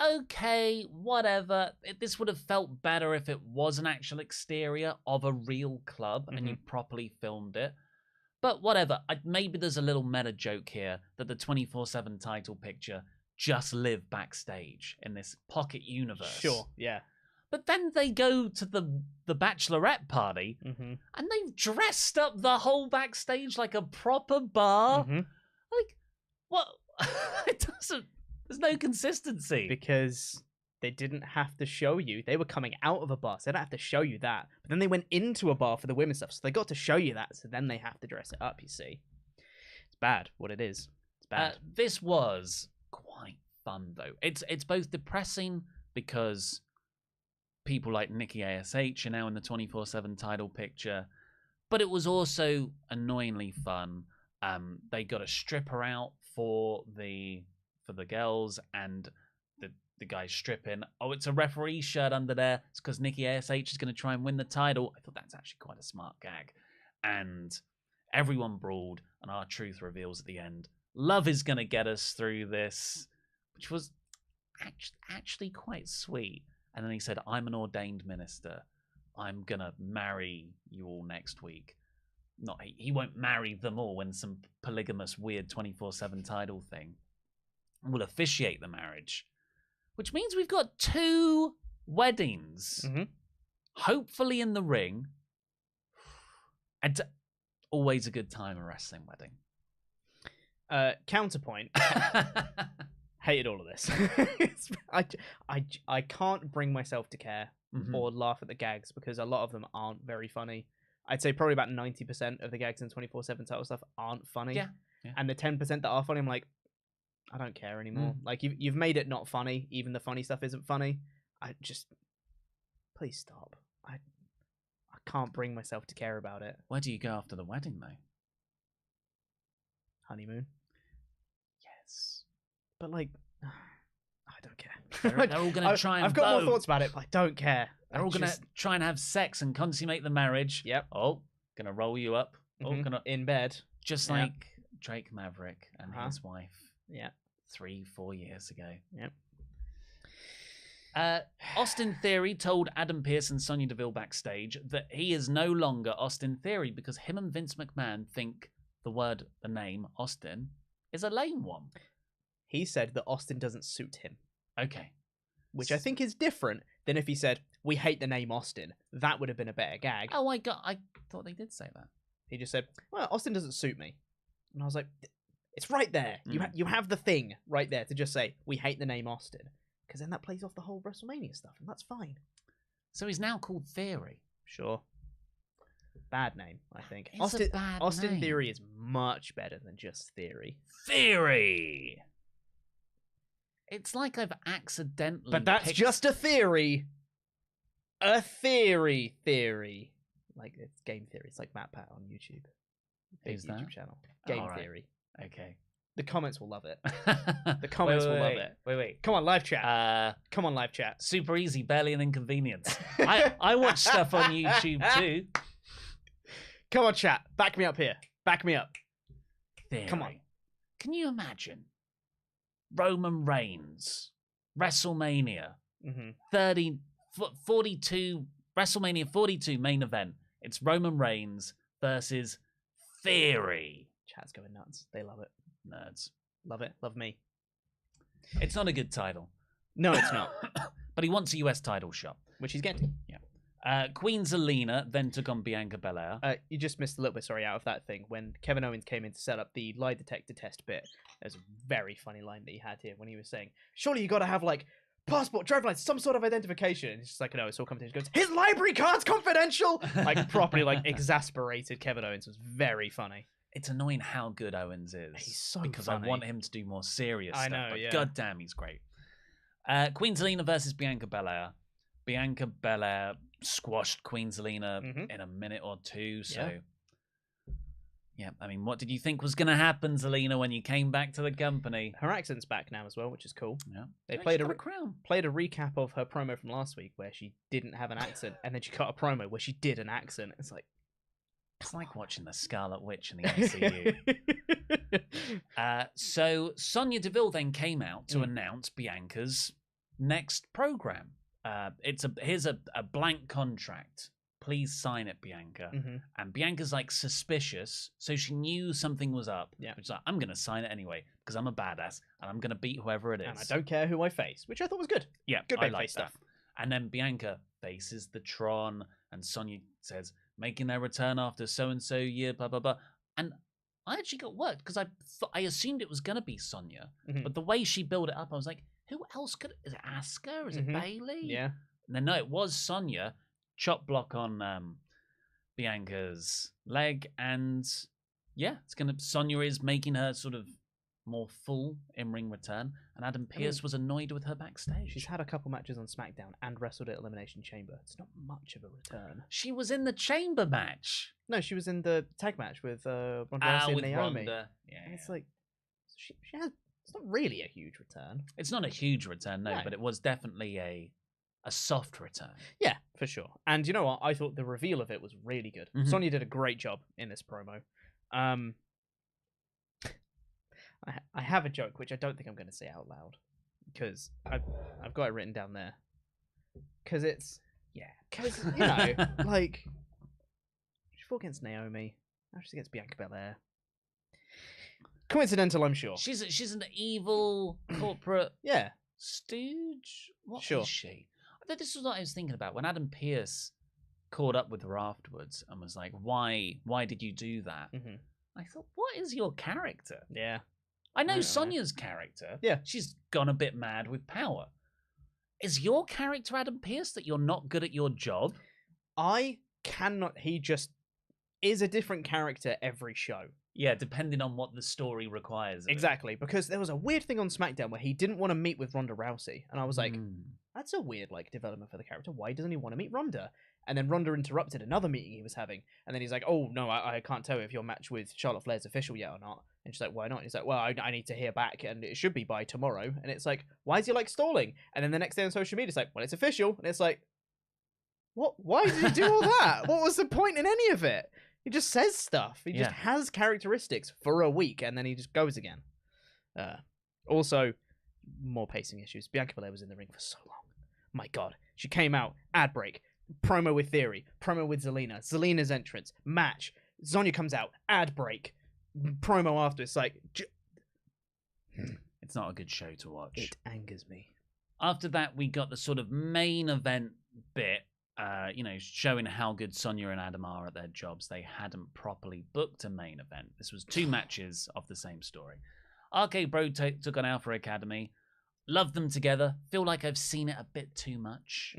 okay, whatever. This would have felt better if it was an actual exterior of a real club and you properly filmed it. But whatever. Maybe there's a little meta joke here that the 24/7 title picture just live backstage in this pocket universe. Sure, yeah. But then they go to the Bachelorette party and they've dressed up the whole backstage like a proper bar. Like, what? It doesn't... There's no consistency. Because they didn't have to show you. They were coming out of a bar, so they don't have to show you that. But then they went into a bar for the women's stuff, so they got to show you that, so then they have to dress it up, you see. It's bad, what it is. It's bad. This was quite fun, though. It's both depressing because people like Nikki ASH are now in the 24/7 title picture, but it was also annoyingly fun. They got a stripper out for the girls, and the guy's stripping. Oh, it's a referee shirt under there. It's because Nikki ASH is going to try and win the title. I thought that's actually quite a smart gag. And everyone brawled, and R-Truth reveals at the end, love is going to get us through this, which was actually quite sweet. And then he said, I'm an ordained minister. I'm going to marry you all next week. He won't marry them all in some polygamous, weird 24/7 title thing. Will officiate the marriage, which means we've got 2 weddings, hopefully in the ring, and always a good time, a wrestling wedding. Counterpoint. Hated all of this. I can't bring myself to care or laugh at the gags because a lot of them aren't very funny. I'd say probably about 90% of the gags in 24/7 title stuff aren't funny. Yeah. And the 10% that are funny, I'm like, I don't care anymore. Like, you've made it not funny. Even the funny stuff isn't funny. Please stop. I can't bring myself to care about it. Where do you go after the wedding, though? Honeymoon. Yes. But, like, I don't care. They're all going to try and I've got more thoughts about it, but I don't care. They're all going to try and have sex and consummate the marriage. Yep. Oh, going to roll you up. Oh, gonna... In bed. Just like Drake Maverick and his wife. Yeah. 3-4 years ago. Yep. Austin Theory told Adam Pearce and Sonya Deville backstage that he is no longer Austin Theory because him and Vince McMahon think the name Austin is a lame one. He said that Austin doesn't suit him. Okay. Which I think is different than if he said, we hate the name Austin. That would have been a better gag. Oh, I thought they did say that. He just said, well, Austin doesn't suit me. And I was like, it's right there. You have the thing right there to just say, we hate the name Austin. Because then that plays off the whole WrestleMania stuff, and that's fine. So he's now called Theory. Sure. Bad name, I think. It's a bad Austin name. Theory is much better than just Theory. Theory! It's like I've accidentally But that's just a theory. A theory. Like, it's game theory. It's like Matt Pat on YouTube. Big Who's YouTube that? channel. Game right. theory. Okay. The comments will love it. The comments will love it. Wait. Come on, live chat. Come on, live chat. Super easy, barely an inconvenience. I watch stuff on YouTube too. Come on, chat. Back me up here. Back me up. Theory. Come on. Can you imagine Roman Reigns, WrestleMania, 42, WrestleMania 42 main event? It's Roman Reigns versus Theory. Chat's going nuts. They love it. Nerds. Love it. Love me. It's not a good title. No, it's not. But he wants a US title shot. Which he's getting. Yeah. Queen Zelina then took on Bianca Belair. You just missed a little bit, out of that thing. When Kevin Owens came in to set up the lie detector test bit, there's a very funny line that he had here when he was saying, surely you got to have, like, passport, driver license, some sort of identification. It's just like, no, it's all competition. He goes, his library card's confidential! Like, properly, like, exasperated Kevin Owens. It was very funny. It's annoying how good Owens is. He's so because funny. I want him to do more serious I stuff. know, but yeah. goddamn, he's great. Queen Zelina versus Bianca Belair. Bianca Belair squashed Queen Zelina in a minute or two. So, yeah. I mean, what did you think was going to happen, Zelina, when you came back to the company? Her accent's back now as well, which is cool. Yeah, They Yeah, played she a got crown. played a recap of her promo from last week where she didn't have an accent, and then she cut a promo where she did an accent. It's like, It's like watching the Scarlet Witch in the MCU. So Sonya Deville then came out to announce Bianca's next program. Here's a blank contract. Please sign it, Bianca. And Bianca's like suspicious, so she knew something was up. Yeah. She's like, I'm gonna sign it anyway because I'm a badass and I'm gonna beat whoever it is. and I don't care who I face, which I thought was good. Yeah, Good I babyface like stuff. that. And then Bianca faces the Tron, and Sonya says, making their return after so-and-so year, blah, blah, blah. And I actually got worked because I assumed it was going to be Sonya. But the way she built it up, I was like, who else could... Is it Asuka? Is it Bailey? Yeah. And then, no, it was Sonya. Chop block on Bianca's leg. And, yeah, Sonya is making her sort of more full in-ring return, and Adam Pearce was annoyed with her backstage. She's had a couple matches on SmackDown and wrestled at Elimination Chamber. It's not much of a return. She was in the Chamber match. No, she was in the tag match with Ronda Rousey and Naomi. Ronda. Yeah, And it's like, she has. It's not really a huge return. It's not a huge return, no, No. but it was definitely a soft return. Yeah, for sure. And you know what? I thought the reveal of it was really good. Sonya did a great job in this promo. I have a joke which I don't think I'm going to say out loud because I've got it written down there. Because because you know, like she fought against Naomi, now she's against Bianca Belair. Coincidental, I'm sure. She's an evil corporate stooge. What Sure. is she? I think this was what I was thinking about when Adam Pearce caught up with her afterwards and was like, "Why did you do that?" I thought, "What is your character?" Yeah. I know I know. Sonya's character. Yeah. She's gone a bit mad with power. Is your character Adam Pearce that you're not good at your job? I cannot. He just is a different character every show. Yeah, depending on what the story requires. of it. Exactly, because there was a weird thing on SmackDown where he didn't want to meet with Ronda Rousey, and I was like, that's a weird development for the character. Why doesn't he want to meet Ronda? And then Ronda interrupted another meeting he was having, and then he's like, oh no, I can't tell if your match with Charlotte Flair's official yet or not. And she's like, why not? And he's like, well, I need to hear back, and it should be by tomorrow. And it's like, why is he stalling? And then the next day on social media, it's like, well, it's official, and it's like, what? Why did he do all that? What was the point in any of it? He just says stuff. He just has characteristics for a week, and then he just goes again. Also, more pacing issues. Bianca Belair was in the ring for so long. My God. She came out, ad break, promo with Theory, promo with Zelina, Zelina's entrance, match. Sonya comes out, ad break, promo after. It's like... It's not a good show to watch. It angers me. After that, we got the sort of main event bit. showing how good Sonya and Adam are at their jobs. They hadn't properly booked a main event. This was 2 matches of the same story. RK Bro took on Alpha Academy. Love them together. Feel like I've seen it a bit too much.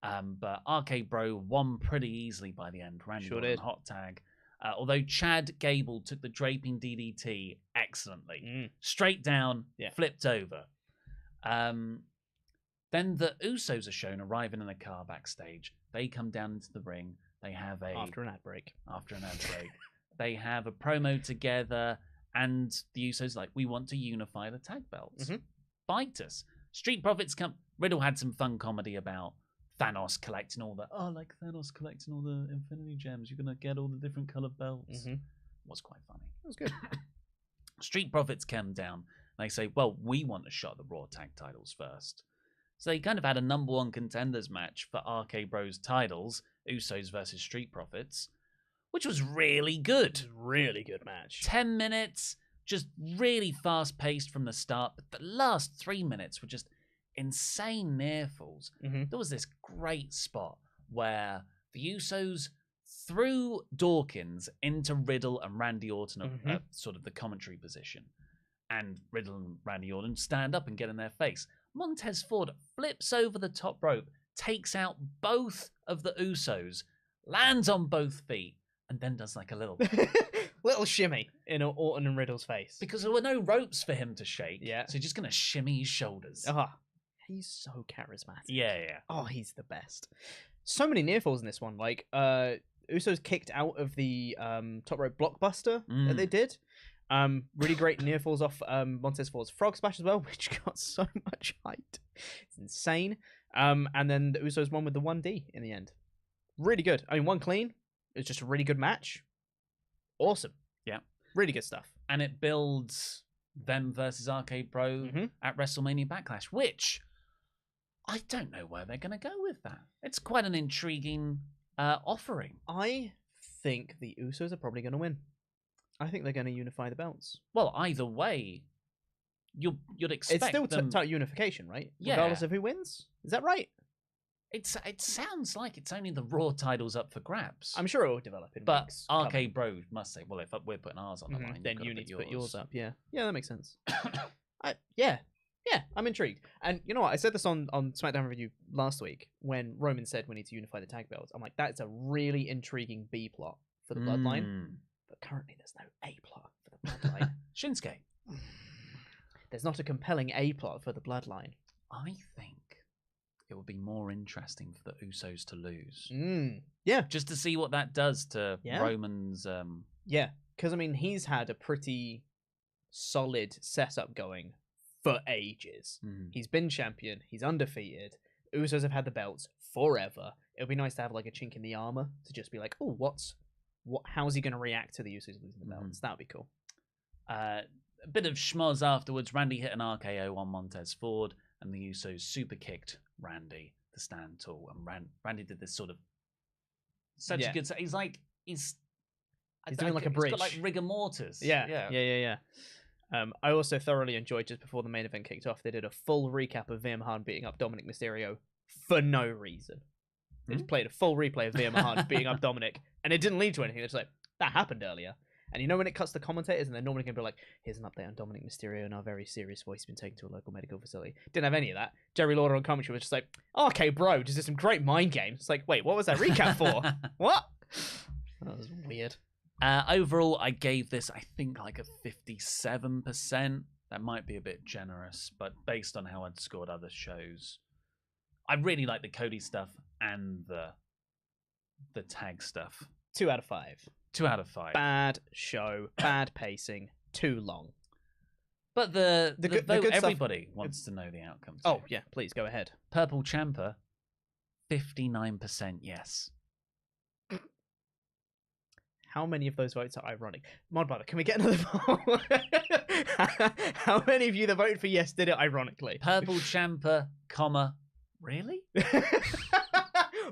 But RK Bro won pretty easily by the end. Randy Orton hot tag. Although Chad Gable took the draping DDT excellently. Straight down, flipped over. Then the Usos are shown arriving in a car backstage. They come down into the ring. They have After an ad break. They have a promo together, and the Usos we want to unify the tag belts. Fight us. Street Profits come. Riddle had some fun comedy about Thanos collecting all the Thanos collecting all the Infinity Gems. You're gonna get all the different colored belts. Was quite funny. It was good. Street Profits come down. They say, well, we want a shot at the Raw tag titles first. So they kind of had a number 1 contenders match for RK Bros titles, Usos versus Street Profits, which was really good. Really good match. 10 minutes, just really fast paced from the start, but the last 3 minutes were just insane near falls. There was this great spot where the Usos threw Dawkins into Riddle and Randy Orton at sort of the commentary position. And Riddle and Randy Orton stand up and get in their face. Montez Ford flips over the top rope, takes out both of the Usos, lands on both feet, and then does a little little shimmy in Orton and Riddle's face. Because there were no ropes for him to shake. Yeah. So he's just going to shimmy his shoulders. He's so charismatic. Yeah. Oh, he's the best. So many near falls in this one. Usos kicked out of the top rope blockbuster that they did. Really great near falls off Montez Ford's frog splash as well, which got so much height. It's insane. And then the Usos won with the 1D in the end. Really good. I mean, one clean. It was just a really good match. Awesome. Yeah. Really good stuff. And it builds them versus RK Bro at WrestleMania Backlash, which I don't know where they're going to go with that. It's quite an intriguing offering. I think the Usos are probably going to win. I think they're going to unify the belts. Well, either way, you'd expect it's still them... title unification, right? Yeah. Regardless of who wins. Is that right? It sounds like it's only the Raw titles up for grabs. I'm sure it will develop in but weeks. RK Bro must say, well, if we're putting ours on the line, then you need to put yours up. Yeah, that makes sense. I'm intrigued. And you know what? I said this on SmackDown Review last week when Roman said we need to unify the tag belts. I'm like, that's a really intriguing B plot for the Bloodline. But currently, there's no A plot for the Bloodline. Shinsuke. There's not a compelling A plot for the Bloodline. I think it would be more interesting for the Usos to lose. Yeah. Just to see what that does to Roman's... Yeah, because, I mean, he's had a pretty solid setup going for ages. He's been champion. He's undefeated. Usos have had the belts forever. It would be nice to have, a chink in the armor to just be like, oh, how's he going to react to the Usos losing the belts? That would be cool. A bit of schmoz afterwards. Randy hit an RKO on Montez Ford, and the Usos super kicked Randy to stand tall. And Randy did this sort of a good. He's doing like a bridge. He's got rigor mortis. Yeah. I also thoroughly enjoyed just before the main event kicked off. They did a full recap of Veer Mahan beating up Dominic Mysterio for no reason. They just played a full replay of Veer Mahan beating up Dominic, and it didn't lead to anything. It's like that happened earlier. And when it cuts to commentators, and they're normally going to be like, here's an update on Dominic Mysterio in our very serious voice. He's been taken to a local medical facility. Didn't have any of that. Jerry Lawler on commentary was just like, okay, bro, just did some great mind games. It's like, wait, what was that recap for? What? That was weird. Overall, I gave this, I think, a 57%. That might be a bit generous, but based on how I'd scored other shows, I really like the Cody stuff and the tag stuff. 2 out of 5. 2 out of 5. Bad show, bad pacing, too long. But the vote, everybody wants to know the outcome. Oh, yeah, please, go ahead. Purple Ciampa, 59% yes. How many of those votes are ironic? Mod Brother, can we get another poll? How many of you that voted for yes did it ironically? Purple Ciampa, really?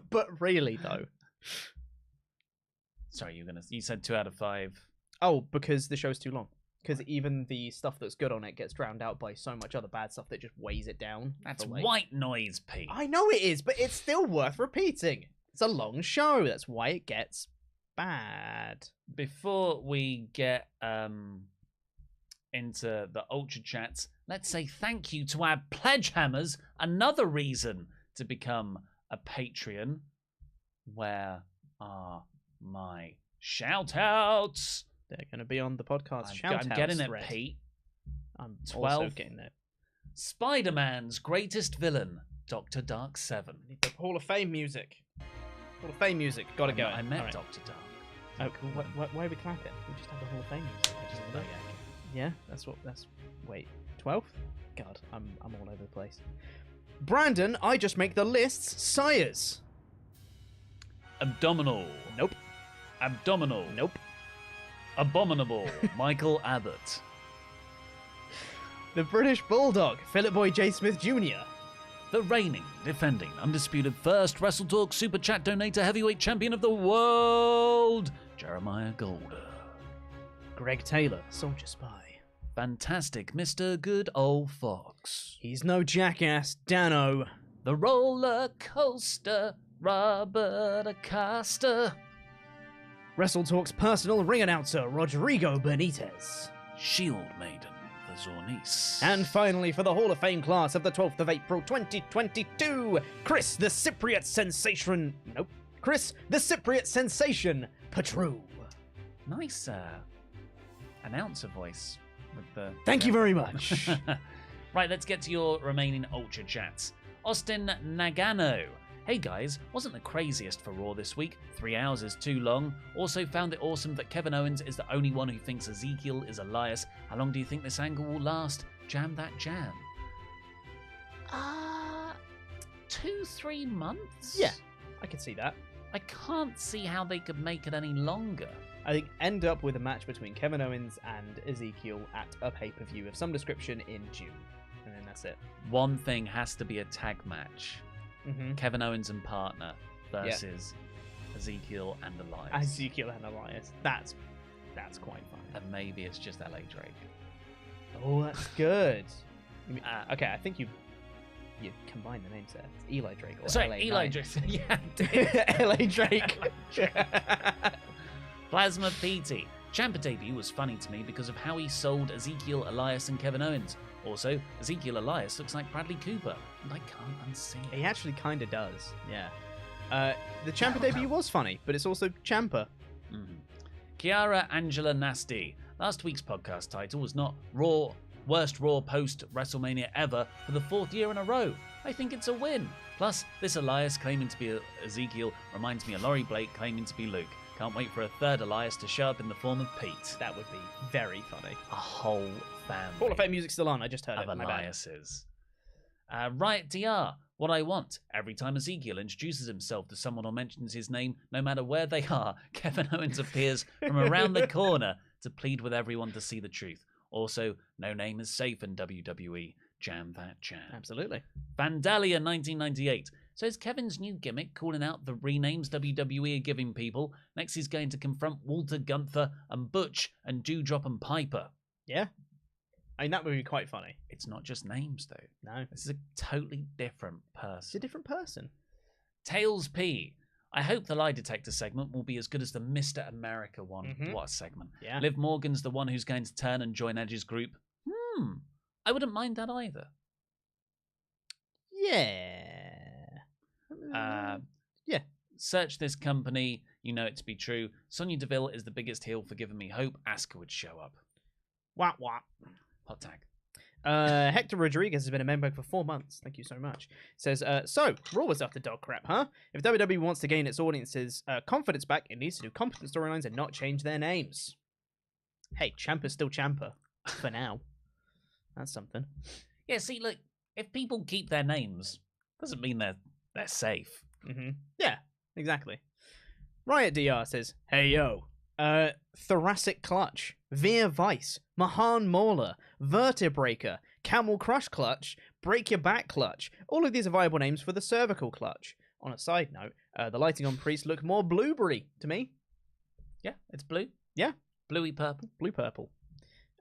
But really, though. Sorry, you said 2 out of 5. Oh, because the show's too long. Because even the stuff that's good on it gets drowned out by so much other bad stuff that just weighs it down. That's white noise, Pete. I know it is, but it's still worth repeating. It's a long show. That's why it gets bad. Before we get into the Ultrachats, let's say thank you to our Pledgehammers. Another reason to become a Patreon. Where are my shout-outs? They're going to be on the podcast shout-outs. I'm getting thread. it, Pete. I'm 12. also getting it. Spider-Man's greatest villain, Dr. Dark 7. Need the Hall of Fame music. Hall of Fame music. Gotta go. I met right. Dr. Dark. Oh, cool. Why are we clapping? We just have the Hall of Fame music. Yeah, that's. Wait, 12th? God, I'm all over the place. Brandon, I just make the lists. Sires. Abdominal. Nope. Abdominal. Nope. Abominable. Michael Abbott. The British Bulldog, Philip Boy J. Smith Jr. The reigning, defending, undisputed first WrestleTalk Super Chat Donator Heavyweight Champion of the World, Jeremiah Golder. Greg Taylor, Soldier Spy. Fantastic Mr. Good Old Fox. He's no jackass, Dano. The Roller Coaster, Robert Acosta. WrestleTalk's personal ring announcer, Rodrigo Benitez. Shield Maiden, the Zornice. And finally, for the Hall of Fame class of the 12th of April 2022, Chris the Cypriot Sensation. Nope. Chris the Cypriot Sensation, Petru. Nice announcer voice. With the... Thank you very much. Right, let's get to your remaining Ultra Chats. Austin Nagano. Hey guys, wasn't the craziest for Raw this week. 3 hours is too long. Also found it awesome that Kevin Owens is the only one who thinks Ezekiel is Elias. How long do you think this angle will last? Jam that jam. 2-3 months? Yeah, I can see that. I can't see how they could make it any longer. I think end up with a match between Kevin Owens and Ezekiel at a pay-per-view of some description in June. And then that's it. One thing has to be a tag match. Mm-hmm. Kevin Owens and partner versus Ezekiel and Elias. Ezekiel and Elias. That's quite fun. And maybe it's just LA Drake. Oh, that's good. Okay, I think you combine the names there. It's Eli Drake or Sorry, LA Eli Drake. Drake. Yeah, LA Drake. Plasma PT. Ciampa debut was funny to me because of how he sold Ezekiel, Elias, and Kevin Owens. Also, Ezekiel Elias looks like Bradley Cooper, and I can't unsee it. He actually kind of does, yeah. The Ciampa debut was funny, but it's also Ciampa. Mm-hmm. Kiara Angela Nasty. Last week's podcast title was not Raw, worst Raw post WrestleMania ever for the 4th year in a row. I think it's a win. Plus, this Elias claiming to be Ezekiel reminds me of Laurie Blake claiming to be Luke. Can't wait for a third Elias to show up in the form of Pete. That would be very funny. A whole family. Hall of Fame music's still on, I just heard of it. Eliases. Riot DR. What I want. Every time Ezekiel introduces himself to someone or mentions his name, no matter where they are, Kevin Owens appears from around the corner to plead with everyone to see the truth. Also, no name is safe in WWE. Jam that jam. Absolutely. Vandalia 1998. So is Kevin's new gimmick calling out the renames WWE are giving people? Next he's going to confront Walter, Gunther, and Butch, and Dewdrop and Piper. Yeah. I mean, that would be quite funny. It's not just names, though. No. This is a totally different person. It's a different person. Tails P. I hope the lie detector segment will be as good as the Mr. America one. Mm-hmm. What a segment. Yeah. Liv Morgan's the one who's going to turn and join Edge's group. I wouldn't mind that either. Yeah. Yeah. Search this company. You know it to be true. Sonya Deville is the biggest heel for giving me hope. Asuka would show up. Wah, wah. Hot tag. Hector Rodriguez has been a member for 4 months. Thank you so much. Says, so, Raw was after dog crap, huh? If WWE wants to gain its audience's confidence back, it needs to do competent storylines and not change their names. Hey, Ciampa's still Ciampa. For now. That's something. Yeah, see, look, if people keep their names, doesn't mean they're safe. Mm-hmm. Yeah, exactly. Riot DR says, hey yo, Thoracic Clutch, Veer Vice, Mahan Mauler, Vertebreaker, Camel Crush Clutch, Break Your Back Clutch. All of these are viable names for the cervical clutch. On a side note, the lighting on Priest look more blueberry to me. Yeah, it's blue. Yeah. Bluey purple. Blue purple.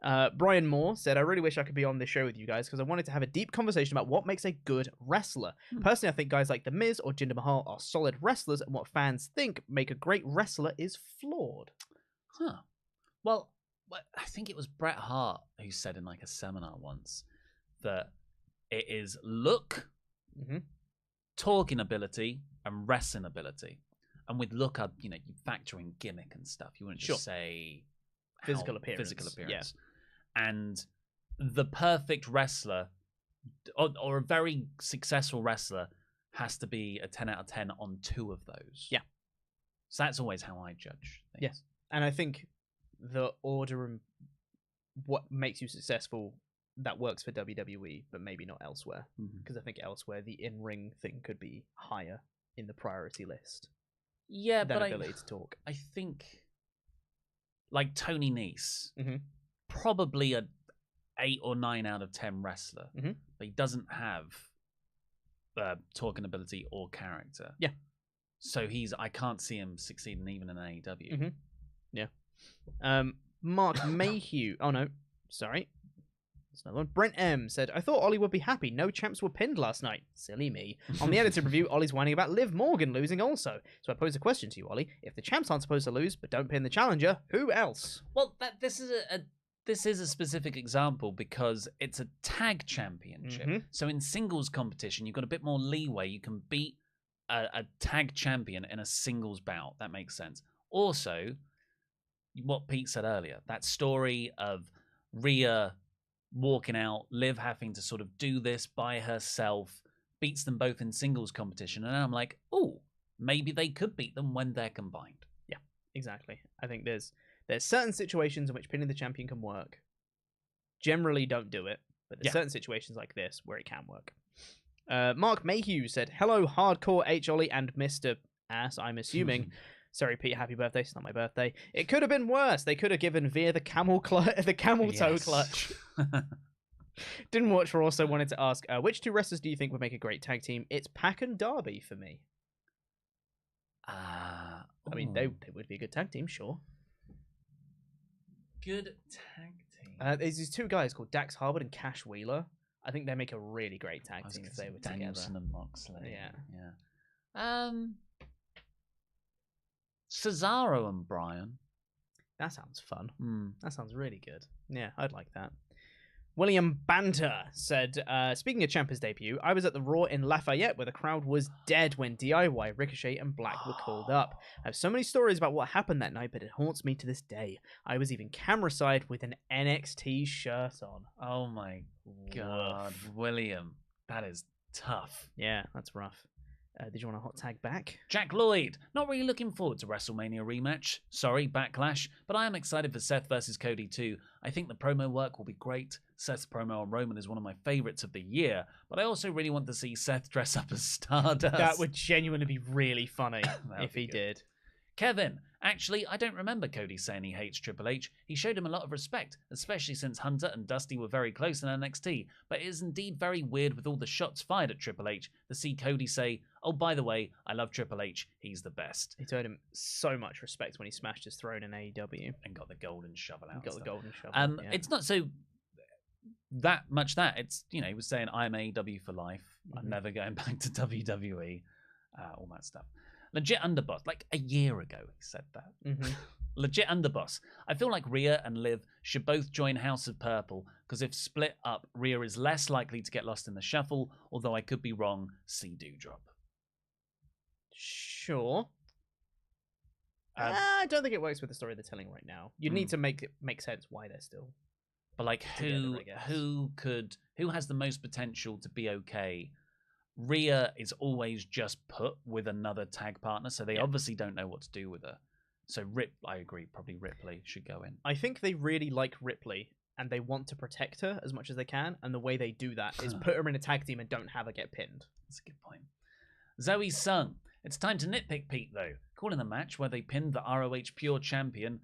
Brian Moore said, I really wish I could be on this show with you guys because I wanted to have a deep conversation about what makes a good wrestler. Personally, I think guys like The Miz or Jinder Mahal are solid wrestlers, and what fans think make a great wrestler is flawed. Huh. Well, I think it was Bret Hart who said in like a seminar once that it is look, talking ability, and wrestling ability. And with look, you factor in gimmick and stuff. You wouldn't just say physical appearance. Yeah. And the perfect wrestler or a very successful wrestler has to be a 10 out of 10 on 2 of those. Yeah. So that's always how I judge things. Yes. And I think the order and what makes you successful, that works for WWE, but maybe not elsewhere. Because I think elsewhere, the in-ring thing could be higher in the priority list. Yeah, than but ability to talk. I think, like Tony Nese, probably a 8 or 9 out of 10 wrestler, but he doesn't have talking ability or character. Yeah. So I can't see him succeeding even in AEW. Yeah. Mark Mayhew. Oh no, sorry. That's another one. Brent M said, I thought Ollie would be happy. No champs were pinned last night. Silly me. On the edited review, Ollie's whining about Liv Morgan losing also. So I pose a question to you, Ollie. If the champs aren't supposed to lose, but don't pin the challenger, who else? Well, this is a specific example because it's a tag championship. So in singles competition, you've got a bit more leeway. You can beat a tag champion in a singles bout. That makes sense. Also, what Pete said earlier, that story of Rhea walking out, Liv having to sort of do this by herself, beats them both in singles competition, and I'm like, oh, maybe they could beat them when they're combined. Yeah, exactly. I think there's certain situations in which pinning the champion can work. Generally don't do it, but there's certain situations like this where it can work. Mark Mayhew said, hello, Hardcore H. Ollie and Mr. Ass, I'm assuming. Sorry, Pete, happy birthday. It's not my birthday. It could have been worse. They could have given Veer the camel toe clutch. Didn't watch for also wanted to ask, which 2 wrestlers do you think would make a great tag team? It's Pac and Darby for me. I mean, they would be a good tag team, sure. Good tag team. There's these 2 guys called Dax Harwood and Cash Wheeler. I think they make a really great tag team if they were Danielson together. and Moxley. Yeah. Cesaro and Bryan. That sounds fun. That sounds really good. Yeah, I'd like that. William Banter said, speaking of Ciampa's debut, I was at the Raw in Lafayette where the crowd was dead when DIY, Ricochet, and Black were called up. I have so many stories about what happened that night, but it haunts me to this day. I was even camera side with an NXT shirt on. Oh my God, William. That is tough. Yeah, that's rough. Did you want a hot tag back? Jack Lloyd. Not really looking forward to WrestleMania rematch. Sorry, Backlash. But I am excited for Seth versus Cody too. I think the promo work will be great. Seth's promo on Roman is one of my favorites of the year. But I also really want to see Seth dress up as Stardust. That would genuinely be really funny if he did. Kevin. Actually, I don't remember Cody saying he hates Triple H. He showed him a lot of respect, especially since Hunter and Dusty were very close in NXT. But it is indeed very weird with all the shots fired at Triple H to see Cody say, oh, by the way, I love Triple H. He's the best. He showed him so much respect when he smashed his throne in AEW. And got the golden shovel out. The golden shovel. Yeah. It's not so that much that. It's, he was saying, I'm AEW for life. I'm never going back to WWE. All that stuff. Legit underboss, like a year ago he said that. Legit underboss. I feel like Rhea and Liv should both join House of Purple, because if split up, Rhea is less likely to get lost in the shuffle, although I could be wrong. See Doudrop. Sure. I don't think it works with the story they're telling right now. You need to make it make sense why they're still. But like who has the most potential to be okay? Rhea is always just put with another tag partner, so they obviously don't know what to do with her. So I agree, probably Ripley should go in. I think they really like Ripley, and they want to protect her as much as they can, and the way they do that is put her in a tag team and don't have her get pinned. That's a good point. Zoe Sung. It's time to nitpick Pete, though. Calling the match where they pinned the ROH Pure Champion.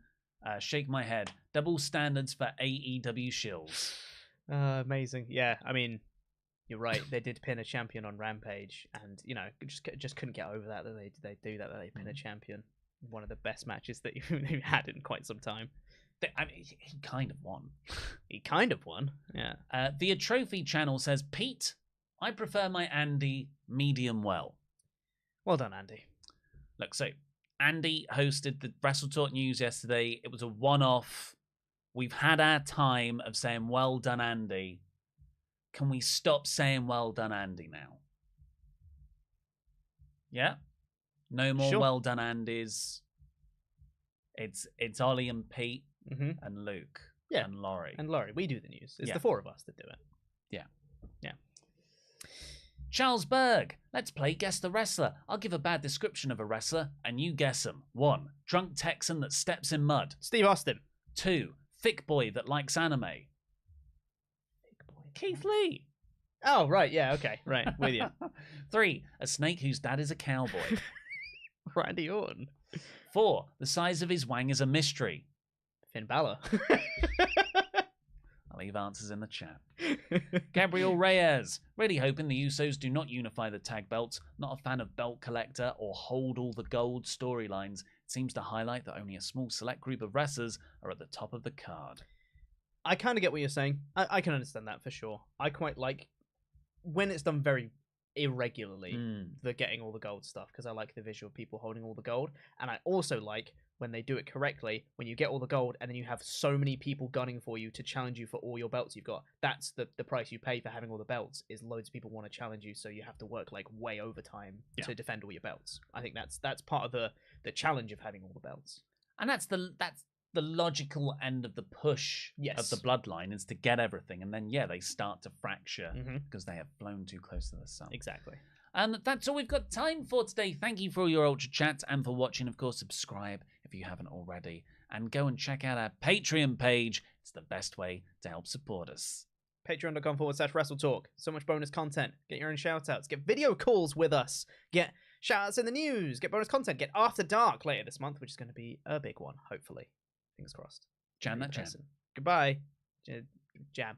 Shake my head. Double standards for AEW shills. Amazing. Yeah, I mean... You're right. They did pin a champion on Rampage, and just couldn't get over that they do that. That they pin a champion. One of the best matches that you've had in quite some time. I mean, he kind of won. He kind of won. Yeah. The Trophy channel says, Pete, I prefer my Andy medium well. Well done, Andy. Look, so Andy hosted the WrestleTalk News yesterday. It was a one-off. We've had our time of saying, well done, Andy. Can we stop saying, well done, Andy now? Yeah? No more Sure. well done, Andys. It's Oli and Pete and Luke and Laurie. And Laurie. We do the news. It's Yeah. the four of us that do it. Yeah. Yeah. Charles Berg, let's play Guess the Wrestler. I'll give a bad description of a wrestler, and you guess them. 1. Drunk Texan that steps in mud. Steve Austin. 2. Thick boy that likes anime. Thick boy. Keith Lee. Oh, right. Yeah, okay. Right. With you. 3. A snake whose dad is a cowboy. Randy Orton. 4. The size of his wang is a mystery. Finn Balor. I'll leave answers in the chat. Gabriel Reyes. Really hoping the Usos do not unify the tag belts. Not a fan of belt collector or hold all the gold storylines. It seems to highlight that only a small select group of wrestlers are at the top of the card. I kind of get what you're saying. I can understand that for sure. I quite like when it's done very irregularly, the getting all the gold stuff, because I like the visual of people holding all the gold. And I also like when they do it correctly, when you get all the gold and then you have so many people gunning for you to challenge you for all your belts you've got. That's the price you pay for having all the belts, is loads of people want to challenge you, so you have to work like way overtime to defend all your belts. I think that's part of the challenge of having all the belts. And that's the logical end of the push of the bloodline, is to get everything, and then they start to fracture because they have flown too close to the sun. Exactly. And that's all we've got time for today. Thank you for all your Ultra Chats and for watching. Of course, subscribe if you haven't already, and go and check out our Patreon page. It's the best way to help support us. Patreon.com/WrestleTalk. So much bonus content. Get your own shout-outs. Get video calls with us. Get shout-outs in the news. Get bonus content. Get After Dark later this month, which is going to be a big one, hopefully. Fingers crossed. Jam that jam. Goodbye. Jam.